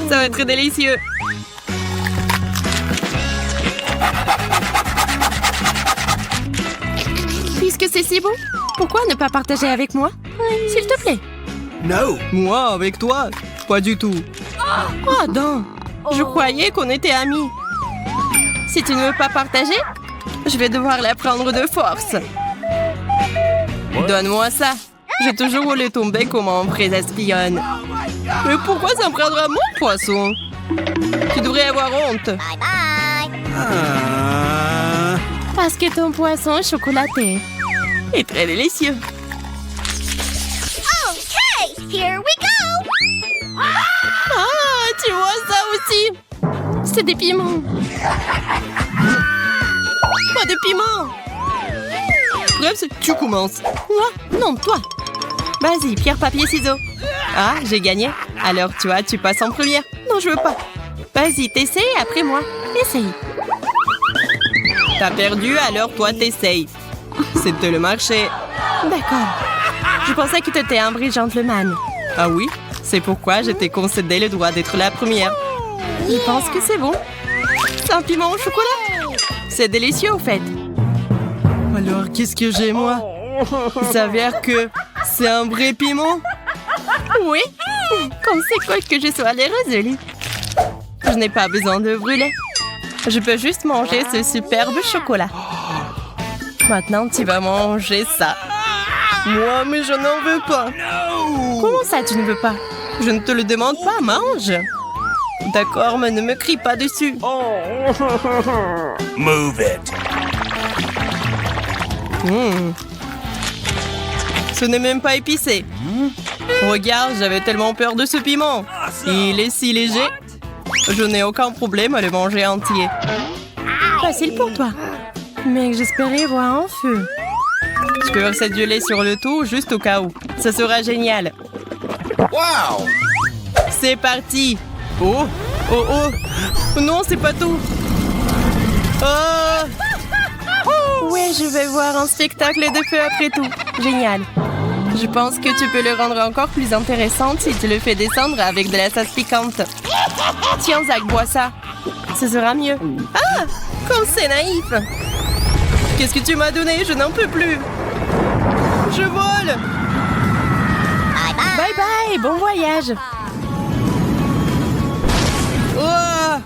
Ça va être délicieux. Puisque c'est si bon, pourquoi ne pas partager avec moi? S'il te plaît. No. Moi, avec toi? Pas du tout. Oh, non. Je croyais qu'on était amis. Si tu ne veux pas partager, je vais devoir la prendre de force. Donne-moi ça. J'ai toujours voulu tomber comme un vrai espionne. Mais pourquoi ça me prendra mon poisson? Tu devrais avoir honte. Parce que ton poisson chocolaté est très délicieux. Here we go! Ah, tu vois ça aussi? C'est des piments. Pas de piments. Bref, tu commences. Moi? Non, toi. Vas-y, pierre, papier, ciseaux. Ah, j'ai gagné. Alors, tu passes en première. Non, je veux pas. Vas-y, t'essayes après moi. Essaye. T'as perdu, alors toi, t'essayes. C'était le marché. D'accord. Je pensais que t'étais un vrai gentleman. Ah oui? C'est pourquoi je t'ai concédé le droit d'être la première. Je pense que c'est bon. C'est un piment au chocolat. C'est délicieux, au fait. Alors, qu'est-ce que j'ai, moi? Il s'avère que c'est un vrai piment. Oui. Comme c'est cool que je sois les résolue. Je n'ai pas besoin de brûler. Je peux juste manger ce superbe chocolat. Maintenant, tu vas manger ça. Moi, mais je n'en veux pas. Comment ça, tu ne veux pas? Je ne te le demande pas, mange. D'accord, mais ne me crie pas dessus. Move it. Ce n'est même pas épicé. Regarde, j'avais tellement peur de ce piment. Il est si léger. Je n'ai aucun problème à le manger entier. Facile pour toi. Mais j'espérais voir un feu. Je peux verser du lait sur le tout, juste au cas où. Ça sera génial. Wow. C'est parti. Oh, oh, oh. Non, c'est pas tout. Oh. Ouais, je vais voir un spectacle de feu après tout. Génial. Je pense que tu peux le rendre encore plus intéressant si tu le fais descendre avec de la sauce piquante. Tiens, Zach, bois ça. Ce sera mieux. Ah, comme c'est naïf. Qu'est-ce que tu m'as donné? Je n'en peux plus. Je vole. Bye bye, bon voyage. Oh.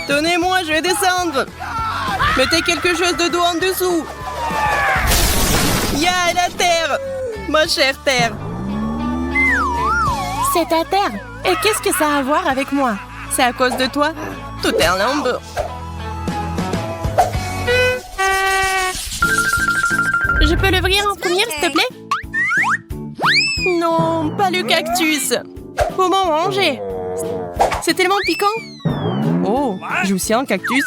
Donnez-moi, je vais descendre. Mettez quelque chose de doux en dessous. Ya, la terre. Ma chère terre. C'est ta terre. Et qu'est-ce que ça a à voir avec moi? C'est à cause de toi. Tout est en lambeaux. Je peux l'ouvrir en première, s'il te plaît? Non, pas le cactus. Comment manger? C'est tellement piquant. Oh, j'ai aussi un cactus.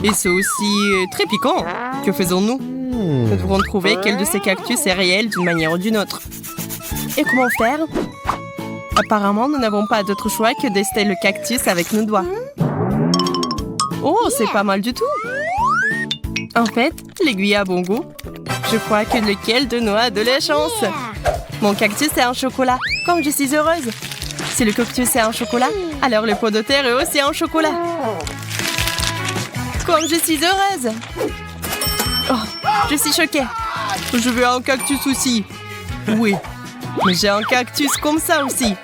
Et c'est aussi très piquant. Que faisons-nous? Nous devrons trouver quel de ces cactus est réel d'une manière ou d'une autre. Et comment faire? Apparemment, nous n'avons pas d'autre choix que d'ester le cactus avec nos doigts. Oh, c'est pas mal du tout. En fait, l'aiguille a bon goût. Je crois que lequel de nous a de la chance? Mon cactus est en chocolat. Comme je suis heureuse. Si le cactus est en chocolat, alors le pot de terre est aussi en chocolat. Comme je suis heureuse. Oh, je suis choquée. Je veux un cactus aussi. Oui, mais j'ai un cactus comme ça aussi.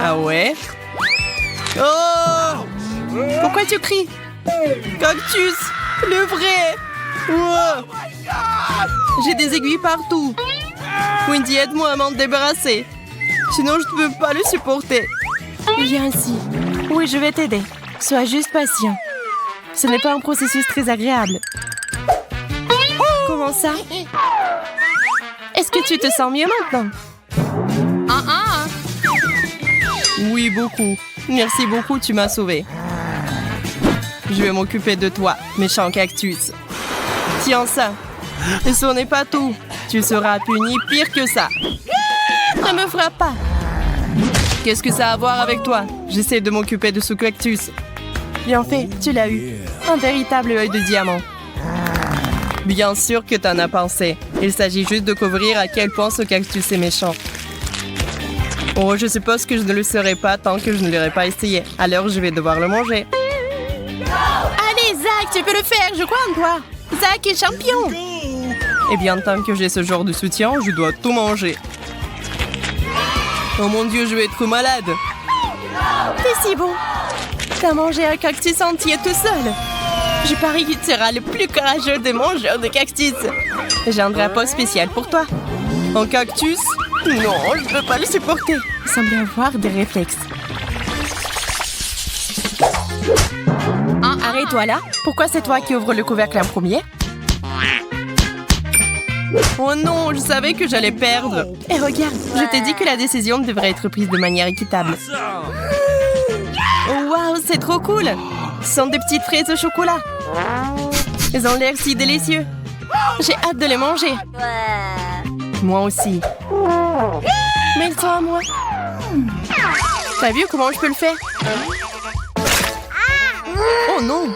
Ah ouais? Oh! Pourquoi tu cries? Cactus! Le vrai! Wow. J'ai des aiguilles partout. Wendy, aide-moi à m'en débarrasser. Sinon, je ne peux pas le supporter. Viens ici. Oui, je vais t'aider. Sois juste patient. Ce n'est pas un processus très agréable. Comment ça? Est-ce que tu te sens mieux maintenant? Oui, beaucoup. Merci beaucoup, tu m'as sauvée. Je vais m'occuper de toi, méchant cactus. Tiens ça. Et ce n'est pas tout. Tu seras puni pire que ça. Ne me frappe pas. Qu'est-ce que ça a à voir avec toi? J'essaie de m'occuper de ce cactus. Bien fait, tu l'as eu. Un véritable œil de diamant. Bien sûr que t'en as pensé. Il s'agit juste de couvrir à quel point ce cactus est méchant. Oh, je suppose que je ne le saurai pas tant que je ne l'aurai pas essayé. Alors, je vais devoir le manger. Allez, Zach, tu peux le faire. Je crois en toi. Zach est champion. Eh bien, tant que j'ai ce genre de soutien, je dois tout manger. Oh mon Dieu, je vais être malade. T'es si bon. T'as mangé un cactus entier tout seul. Je parie que tu seras le plus courageux des mangeurs de cactus. J'ai un drapeau spécial pour toi. Un cactus? Non, je ne peux pas le supporter. Il semble avoir des réflexes. Arrête-toi là. Pourquoi c'est toi qui ouvre le couvercle en premier? Oh non, je savais que j'allais perdre. Et regarde, Je t'ai dit que la décision devrait être prise de manière équitable. Oh, waouh, c'est trop cool. Ce sont des petites fraises au chocolat. Elles ont l'air si délicieux. J'ai hâte de les manger. Moi aussi. mets-toi à moi. T'as vu comment je peux le faire? Oh non!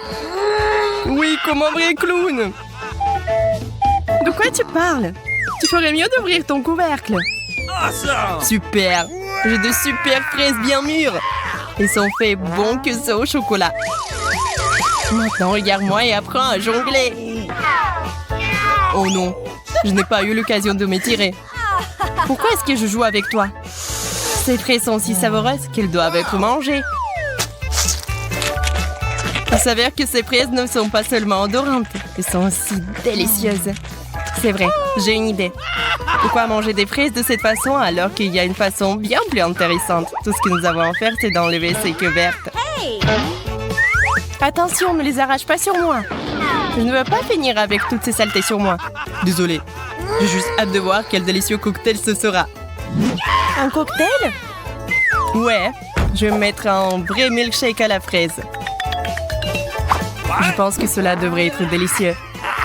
Oui, comme un vrai clown! De quoi tu parles? Tu ferais mieux d'ouvrir ton couvercle. Super! J'ai de super fraises bien mûres. Ils sont faits bons que ça au chocolat. Maintenant, regarde-moi et apprends à jongler. Oh non, je n'ai pas eu l'occasion de m'étirer. Pourquoi est-ce que je joue avec toi? Ces fraises sont si savoureuses qu'elles doivent être mangées. Il s'avère que ces fraises ne sont pas seulement odorantes, elles sont aussi délicieuses. C'est vrai, j'ai une idée. Pourquoi manger des fraises de cette façon alors qu'il y a une façon bien plus intéressante? Tout ce que nous avons à faire, c'est d'enlever ces queues vertes. Attention, ne les arrache pas sur moi. Je ne veux pas finir avec toutes ces saletés sur moi. Désolée. J'ai juste hâte de voir quel délicieux cocktail ce sera. Un cocktail? Ouais, je vais me mettre un vrai milkshake à la fraise. Je pense que cela devrait être délicieux.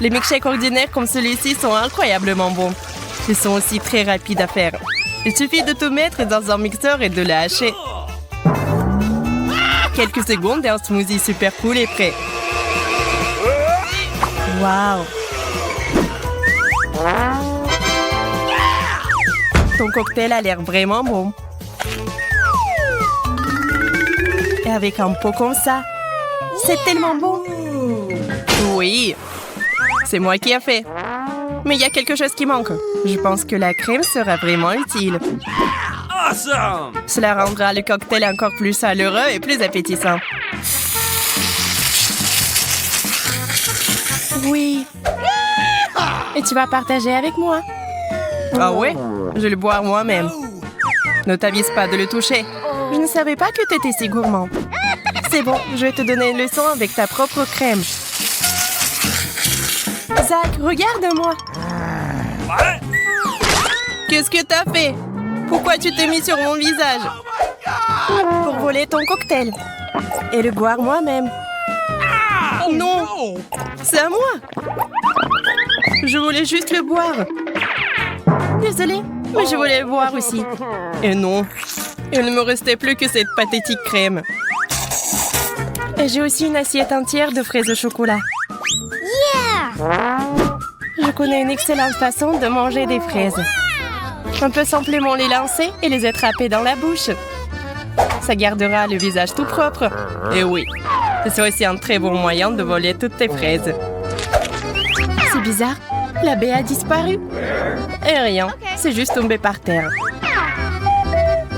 Les milkshakes ordinaires comme celui-ci sont incroyablement bons. Ils sont aussi très rapides à faire. Il suffit de tout mettre dans un mixeur et de le hacher. Quelques secondes et un smoothie super cool est prêt. Waouh! Ton cocktail a l'air vraiment bon. Et avec un pot comme ça, c'est tellement bon. Oui, c'est moi qui ai fait. Mais il y a quelque chose qui manque. Je pense que la crème sera vraiment utile. Awesome! Cela rendra le cocktail encore plus chaleureux et plus appétissant. Oui. Et tu vas partager avec moi? Ah ouais? Je vais le boire moi-même. Ne t'avise pas de le toucher. Je ne savais pas que tu étais si gourmand. C'est bon, je vais te donner une leçon avec ta propre crème. Zach, regarde-moi. Qu'est-ce que t'as fait? Pourquoi tu t'es mis sur mon visage? Pour voler ton cocktail. Et le boire moi-même. Non! C'est à moi! Je voulais juste le boire. Désolée, mais je voulais le boire aussi. Et non, il ne me restait plus que cette pathétique crème. Et j'ai aussi une assiette entière de fraises au chocolat. Je connais une excellente façon de manger des fraises. On peut simplement les lancer et les attraper dans la bouche. Ça gardera le visage tout propre. Et oui, c'est aussi un très bon moyen de voler toutes tes fraises. C'est bizarre, la baie a disparu. Et rien, c'est juste tombé par terre.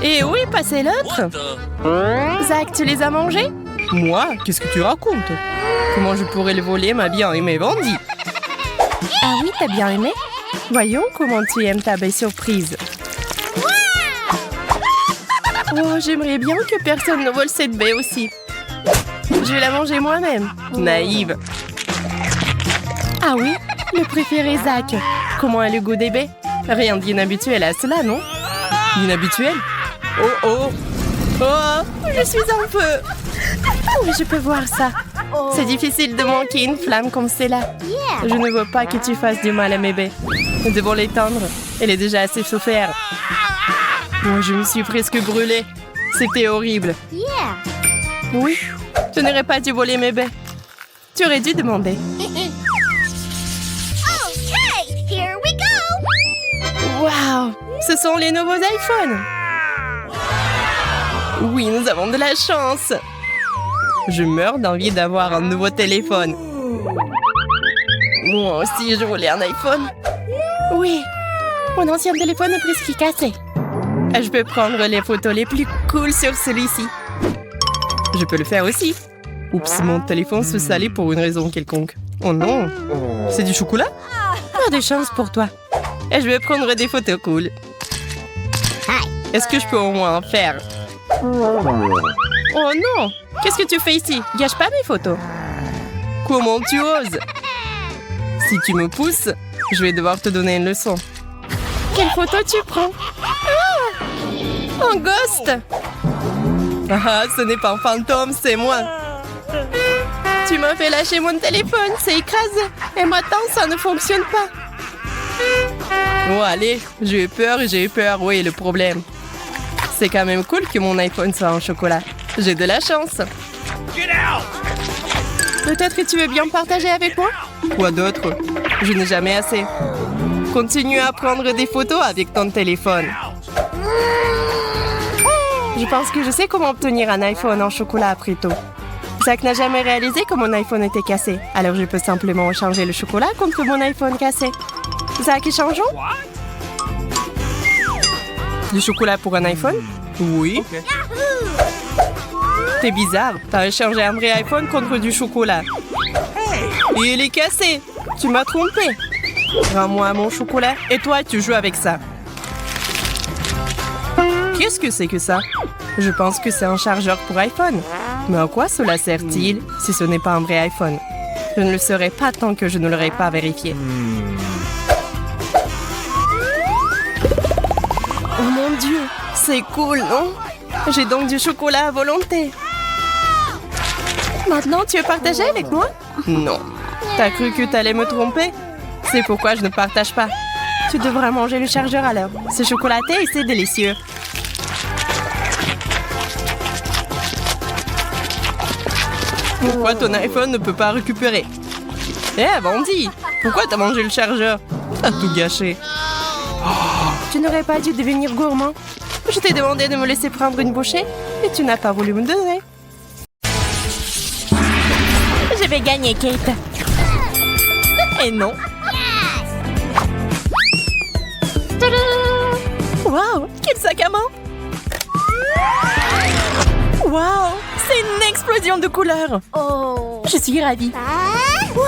Et où est passé l'autre? Zach, tu les as mangés? Moi? Qu'est-ce que tu racontes? Comment je pourrais le voler, ma bien-aimée Wendy? Ah oui, t'as bien aimé? Voyons comment tu aimes ta baie surprise. Oh, j'aimerais bien que personne ne vole cette baie aussi. Je vais la manger moi-même. Naïve. Ah oui, le préféré Zach. Comment est le goût des baies? Rien d'inhabituel à cela, non? Inhabituel? Oh oh! Oh! Je suis en feu! Oui, je peux voir ça. C'est difficile de manquer une flamme comme celle-là. Je ne veux pas que tu fasses du mal à mes baies. Nous devons l'éteindre. Elle est déjà assez souffert. Moi, je me suis presque brûlée. C'était horrible. Oui, je n'aurais pas dû voler mes baies. Tu aurais dû demander. Okay, here we go. Waouh! Ce sont les nouveaux iPhones! Oui, nous avons de la chance! Je meurs d'envie d'avoir un nouveau téléphone. Moi aussi, je voulais un iPhone. Oui, mon ancien téléphone est presque cassé. Je peux prendre les photos les plus cool sur celui-ci. Je peux le faire aussi. Oups, mon téléphone se salait pour une raison quelconque. Oh non! C'est du chocolat? Pas de chance pour toi. Et je vais prendre des photos cool. Est-ce que je peux au moins en faire? Oh non! Qu'est-ce que tu fais ici? Gâche pas mes photos. Comment tu oses? Si tu me pousses, je vais devoir te donner une leçon. Quelle photo tu prends? Ah! Un ghost! Ah, ce n'est pas un fantôme, c'est moi. Tu m'as fait lâcher mon téléphone, c'est écrasé. Et maintenant, ça ne fonctionne pas. Oh, allez, j'ai eu peur, oui, le problème. C'est quand même cool que mon iPhone soit en chocolat. J'ai de la chance. Peut-être que tu veux bien partager avec moi? Quoi d'autre? Je n'ai jamais assez. Continue à prendre des photos avec ton téléphone. Je pense que je sais comment obtenir un iPhone en chocolat après tout. Zach n'a jamais réalisé que mon iPhone était cassé. Alors je peux simplement changer le chocolat contre mon iPhone cassé. Zach, échangeons? Du chocolat pour un iPhone? Oui. C'est bizarre. T'as échangé un vrai iPhone contre du chocolat. Et il est cassé. Tu m'as trompé. Rends-moi mon chocolat et toi, tu joues avec ça. Qu'est-ce que c'est que ça? Je pense que c'est un chargeur pour iPhone. Mais à quoi cela sert-il si ce n'est pas un vrai iPhone? Je ne le saurais pas tant que je ne l'aurais pas vérifié. Oh mon Dieu, c'est cool, non? J'ai donc du chocolat à volonté. Maintenant, tu veux partager avec moi? Non. T'as cru que t'allais me tromper? C'est pourquoi je ne partage pas. Tu devras manger le chargeur alors. C'est chocolaté et c'est délicieux. Pourquoi ton iPhone ne peut pas récupérer? Eh, bandit! Pourquoi t'as mangé le chargeur? T'as tout gâché. Tu n'aurais pas dû devenir gourmand. Je t'ai demandé de me laisser prendre une bouchée et tu n'as pas voulu me donner. Je vais gagner, Kate. Et non. Waouh, quel sac à main! Waouh, c'est une explosion de couleurs! Oh. Je suis ravie. Wow.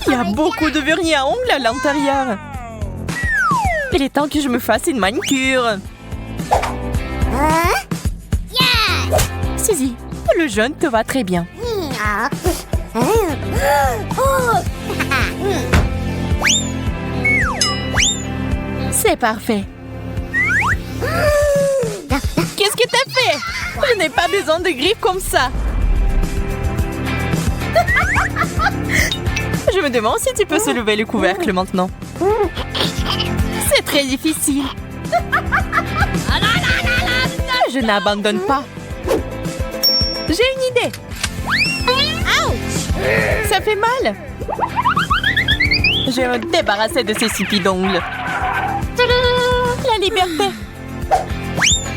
Il y a beaucoup de vernis à ongles à l'intérieur. Il est temps que je me fasse une manicure. Suzy, le jaune te va très bien. C'est parfait. Qu'est-ce que t'as fait? Je n'ai pas besoin de griffes comme ça. Je me demande si tu peux soulever le couvercle maintenant. C'est très difficile. Je n'abandonne pas. J'ai une idée. Ça fait mal. Je vais me débarrasser de ces sipis d'ongles. La liberté.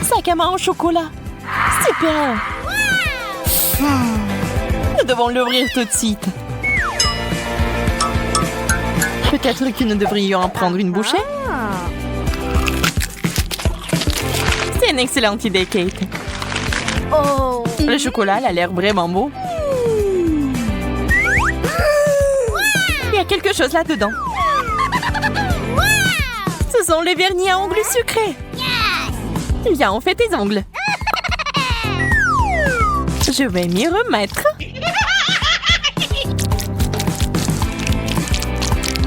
Sac à main en chocolat. Super. Nous devons l'ouvrir tout de suite. Peut-être que nous devrions en prendre une bouchée. C'est une excellente idée, Kate. Oh. Le chocolat a l'air vraiment beau. Il y a quelque chose là-dedans. Ce sont les vernis à ongles sucrés. Viens, on fait tes ongles. Je vais m'y remettre.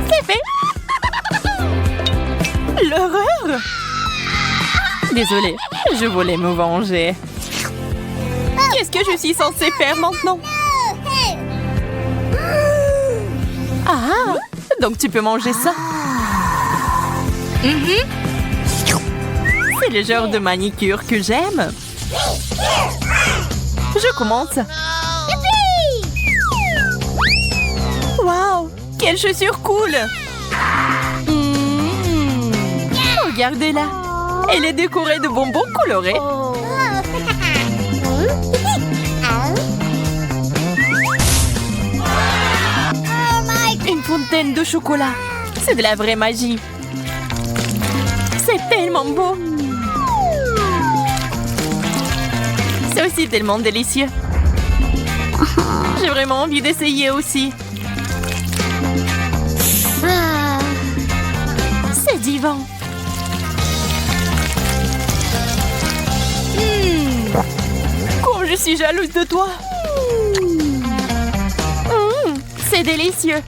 C'est fait. L'horreur. Désolée, je voulais me venger. Qu'est-ce que je suis censée faire maintenant? Ah, donc tu peux manger ça. C'est le genre de manicure que j'aime. Je commence. Waouh, quelle chaussure cool. Regardez-la. Elle est décorée de bonbons colorés. Une fontaine de chocolat. C'est de la vraie magie. C'est tellement beau. C'est aussi tellement délicieux. J'ai vraiment envie d'essayer aussi. C'est divin. Comme je suis jalouse de toi. C'est délicieux.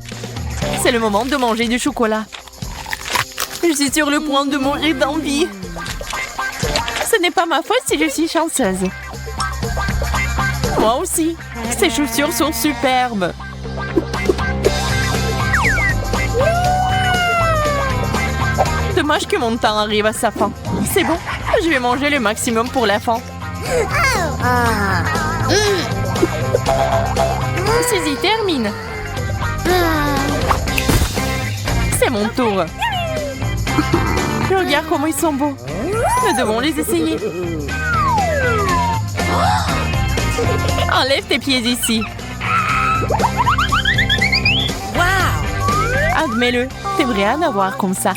C'est le moment de manger du chocolat. Je suis sur le point de mourir d'envie. Ce n'est pas ma faute si je suis chanceuse. Moi aussi. Ces chaussures sont superbes. Dommage que mon temps arrive à sa fin. C'est bon, je vais manger le maximum pour la fin. Suzy, termine. C'est mon tour. Regarde comment ils sont beaux. Nous devons les essayer. Enlève tes pieds ici. Admets-le, t'aimerais en avoir comme ça.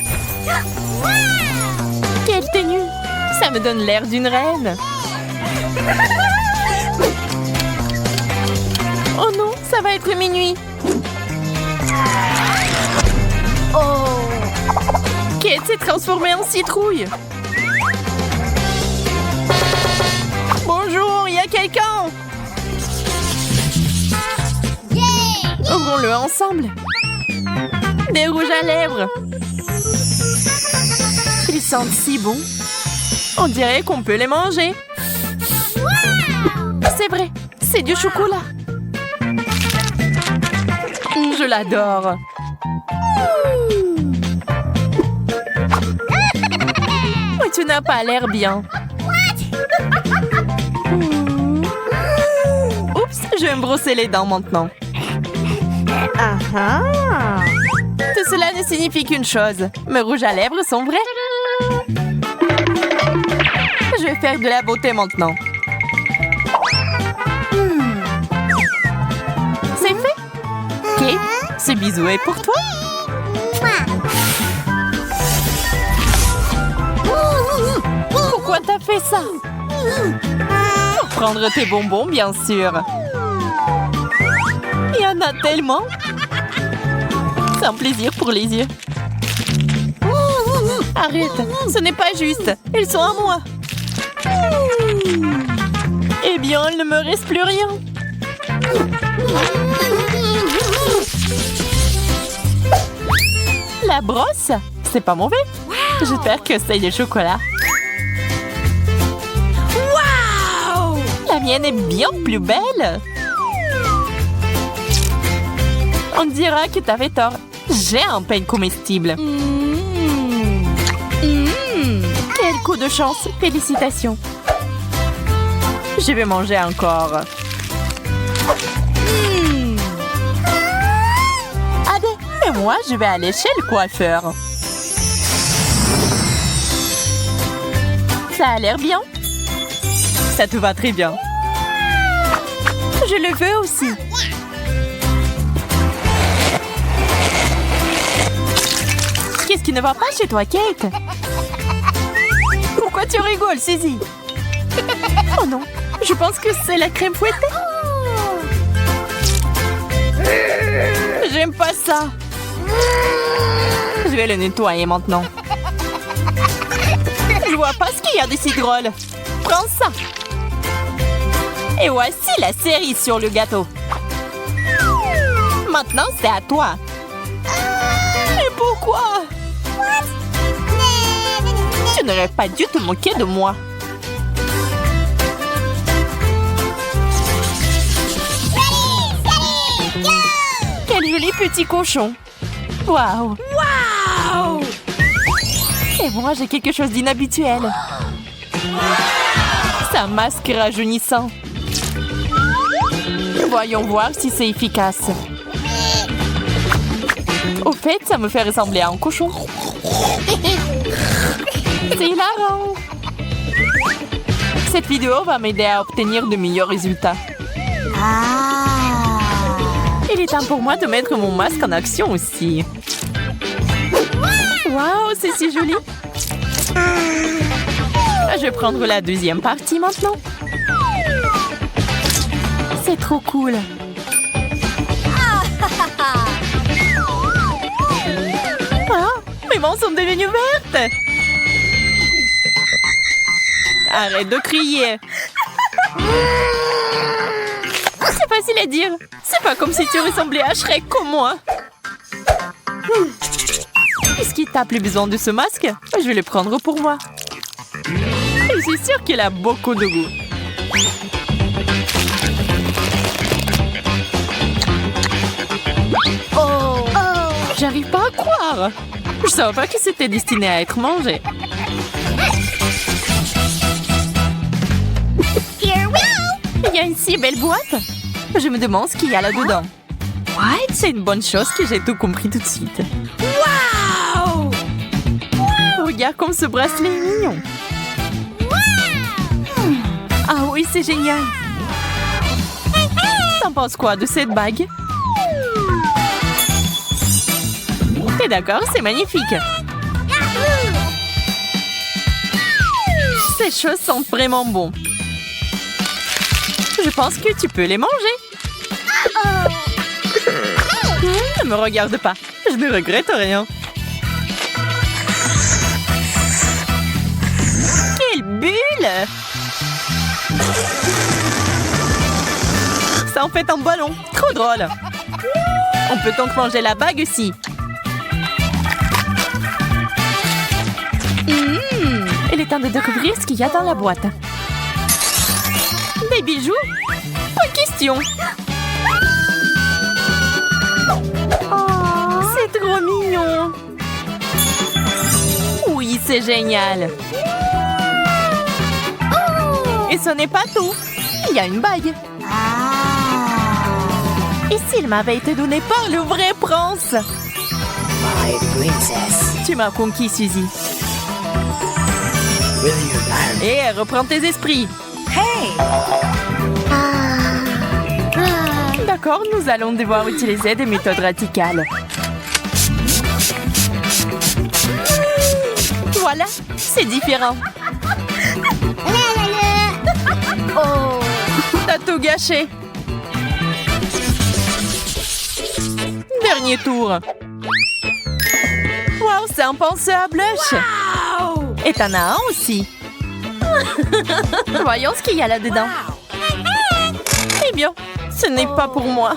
Quelle tenue! Ça me donne l'air d'une reine. Oh non, ça va être minuit. Arrête, c'est transformé en citrouille. Bonjour, il y a quelqu'un? Ouvrons-le ensemble. Des rouges à lèvres. Ils sentent si bon. On dirait qu'on peut les manger. C'est vrai, c'est du chocolat. Je l'adore. Oui, tu n'as pas l'air bien. Oups, je vais me brosser les dents maintenant. Tout cela ne signifie qu'une chose. Mes rouges à lèvres sont vrais. Je vais faire de la beauté maintenant. C'est fait. Kate, ce bisou est pour toi. Pourquoi t'as fait ça? Pour prendre tes bonbons, bien sûr. Il y en a tellement. C'est un plaisir pour les yeux. Arrête, ce n'est pas juste. Ils sont à moi. Eh bien, il ne me reste plus rien. La brosse, c'est pas mauvais. J'espère que c'est du chocolat. Wow! La mienne est bien plus belle. On dira que t'avais tort. J'ai un peigne comestible. Quel coup de chance. Félicitations. Je vais manger encore. Allez, et moi, je vais aller chez le coiffeur. Ça a l'air bien. Ça te va très bien. Je le veux aussi. Qu'est-ce qui ne va pas chez toi, Kate? Pourquoi tu rigoles, Suzy? Oh non, je pense que c'est la crème fouettée. J'aime pas ça. Je vais le nettoyer maintenant. Je vois pas ce qu'il y a de si drôle. Prends ça. Et voici la cerise sur le gâteau. Maintenant, c'est à toi. Et pourquoi? Tu n'aurais pas dû te moquer de moi. Quel joli petit cochon. Waouh. Waouh. Et moi, j'ai quelque chose d'inhabituel. C'est un masque rajeunissant. Voyons voir si c'est efficace. Au fait, ça me fait ressembler à un cochon. C'est hilarant. Cette vidéo va m'aider à obtenir de meilleurs résultats. Il est temps pour moi de mettre mon masque en action aussi. Waouh, c'est si joli. Je vais prendre la deuxième partie maintenant. C'est trop cool. Ah, mes mains sont devenues vertes. Arrête de crier. C'est facile à dire. C'est pas comme si tu ressemblais à Shrek comme moi. Est-ce qu'il t'a plus besoin de ce masque? Je vais le prendre pour moi. Je suis sûre qu'il a beaucoup de goût. Oh, j'arrive pas à croire. Je savais pas que c'était destiné à être mangé. Il y a une si belle boîte. Je me demande ce qu'il y a là-dedans. What? C'est une bonne chose que j'ai tout compris tout de suite. Wow! Regarde comme ce bracelet est mignon. Ah oui, c'est génial. T'en penses quoi de cette bague? T'es d'accord? C'est magnifique. Ces choses sentent vraiment bon. Je pense que tu peux les manger. Ne me regarde pas. Je ne regrette rien. Quelle bulle! Ça en fait un ballon. Trop drôle. On peut donc manger la bague aussi. Il est temps de découvrir ce qu'il y a dans la boîte. Des bijoux? Pas question. C'est trop mignon. Oui, c'est génial. Et ce n'est pas tout. Il y a une bague. Et s'il m'avait été donné par le vrai prince? Tu m'as conquis, Suzy. Et reprends tes esprits. D'accord, nous allons devoir utiliser des méthodes radicales. Voilà, c'est différent. Oh. T'as tout gâché. Dernier tour. Wow, c'est un pinceau à blush. Et t'en as un aussi. Voyons ce qu'il y a là-dedans. Eh bien, ce n'est pas pour moi.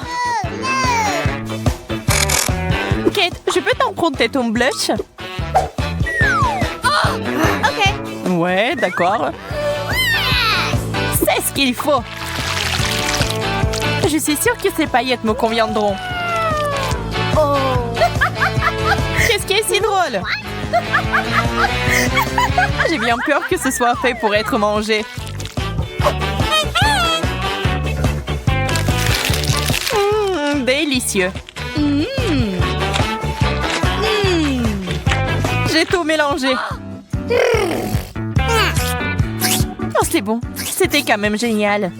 Kate, je peux t'emprunter ton blush? Ok. Ouais, d'accord. C'est ce qu'il faut. Je suis sûre que ces paillettes me conviendront. Oh. Qu'est-ce qui est si drôle? J'ai bien peur que ce soit fait pour être mangé. Délicieux. J'ai tout mélangé. Oh, c'est bon. C'était quand même génial.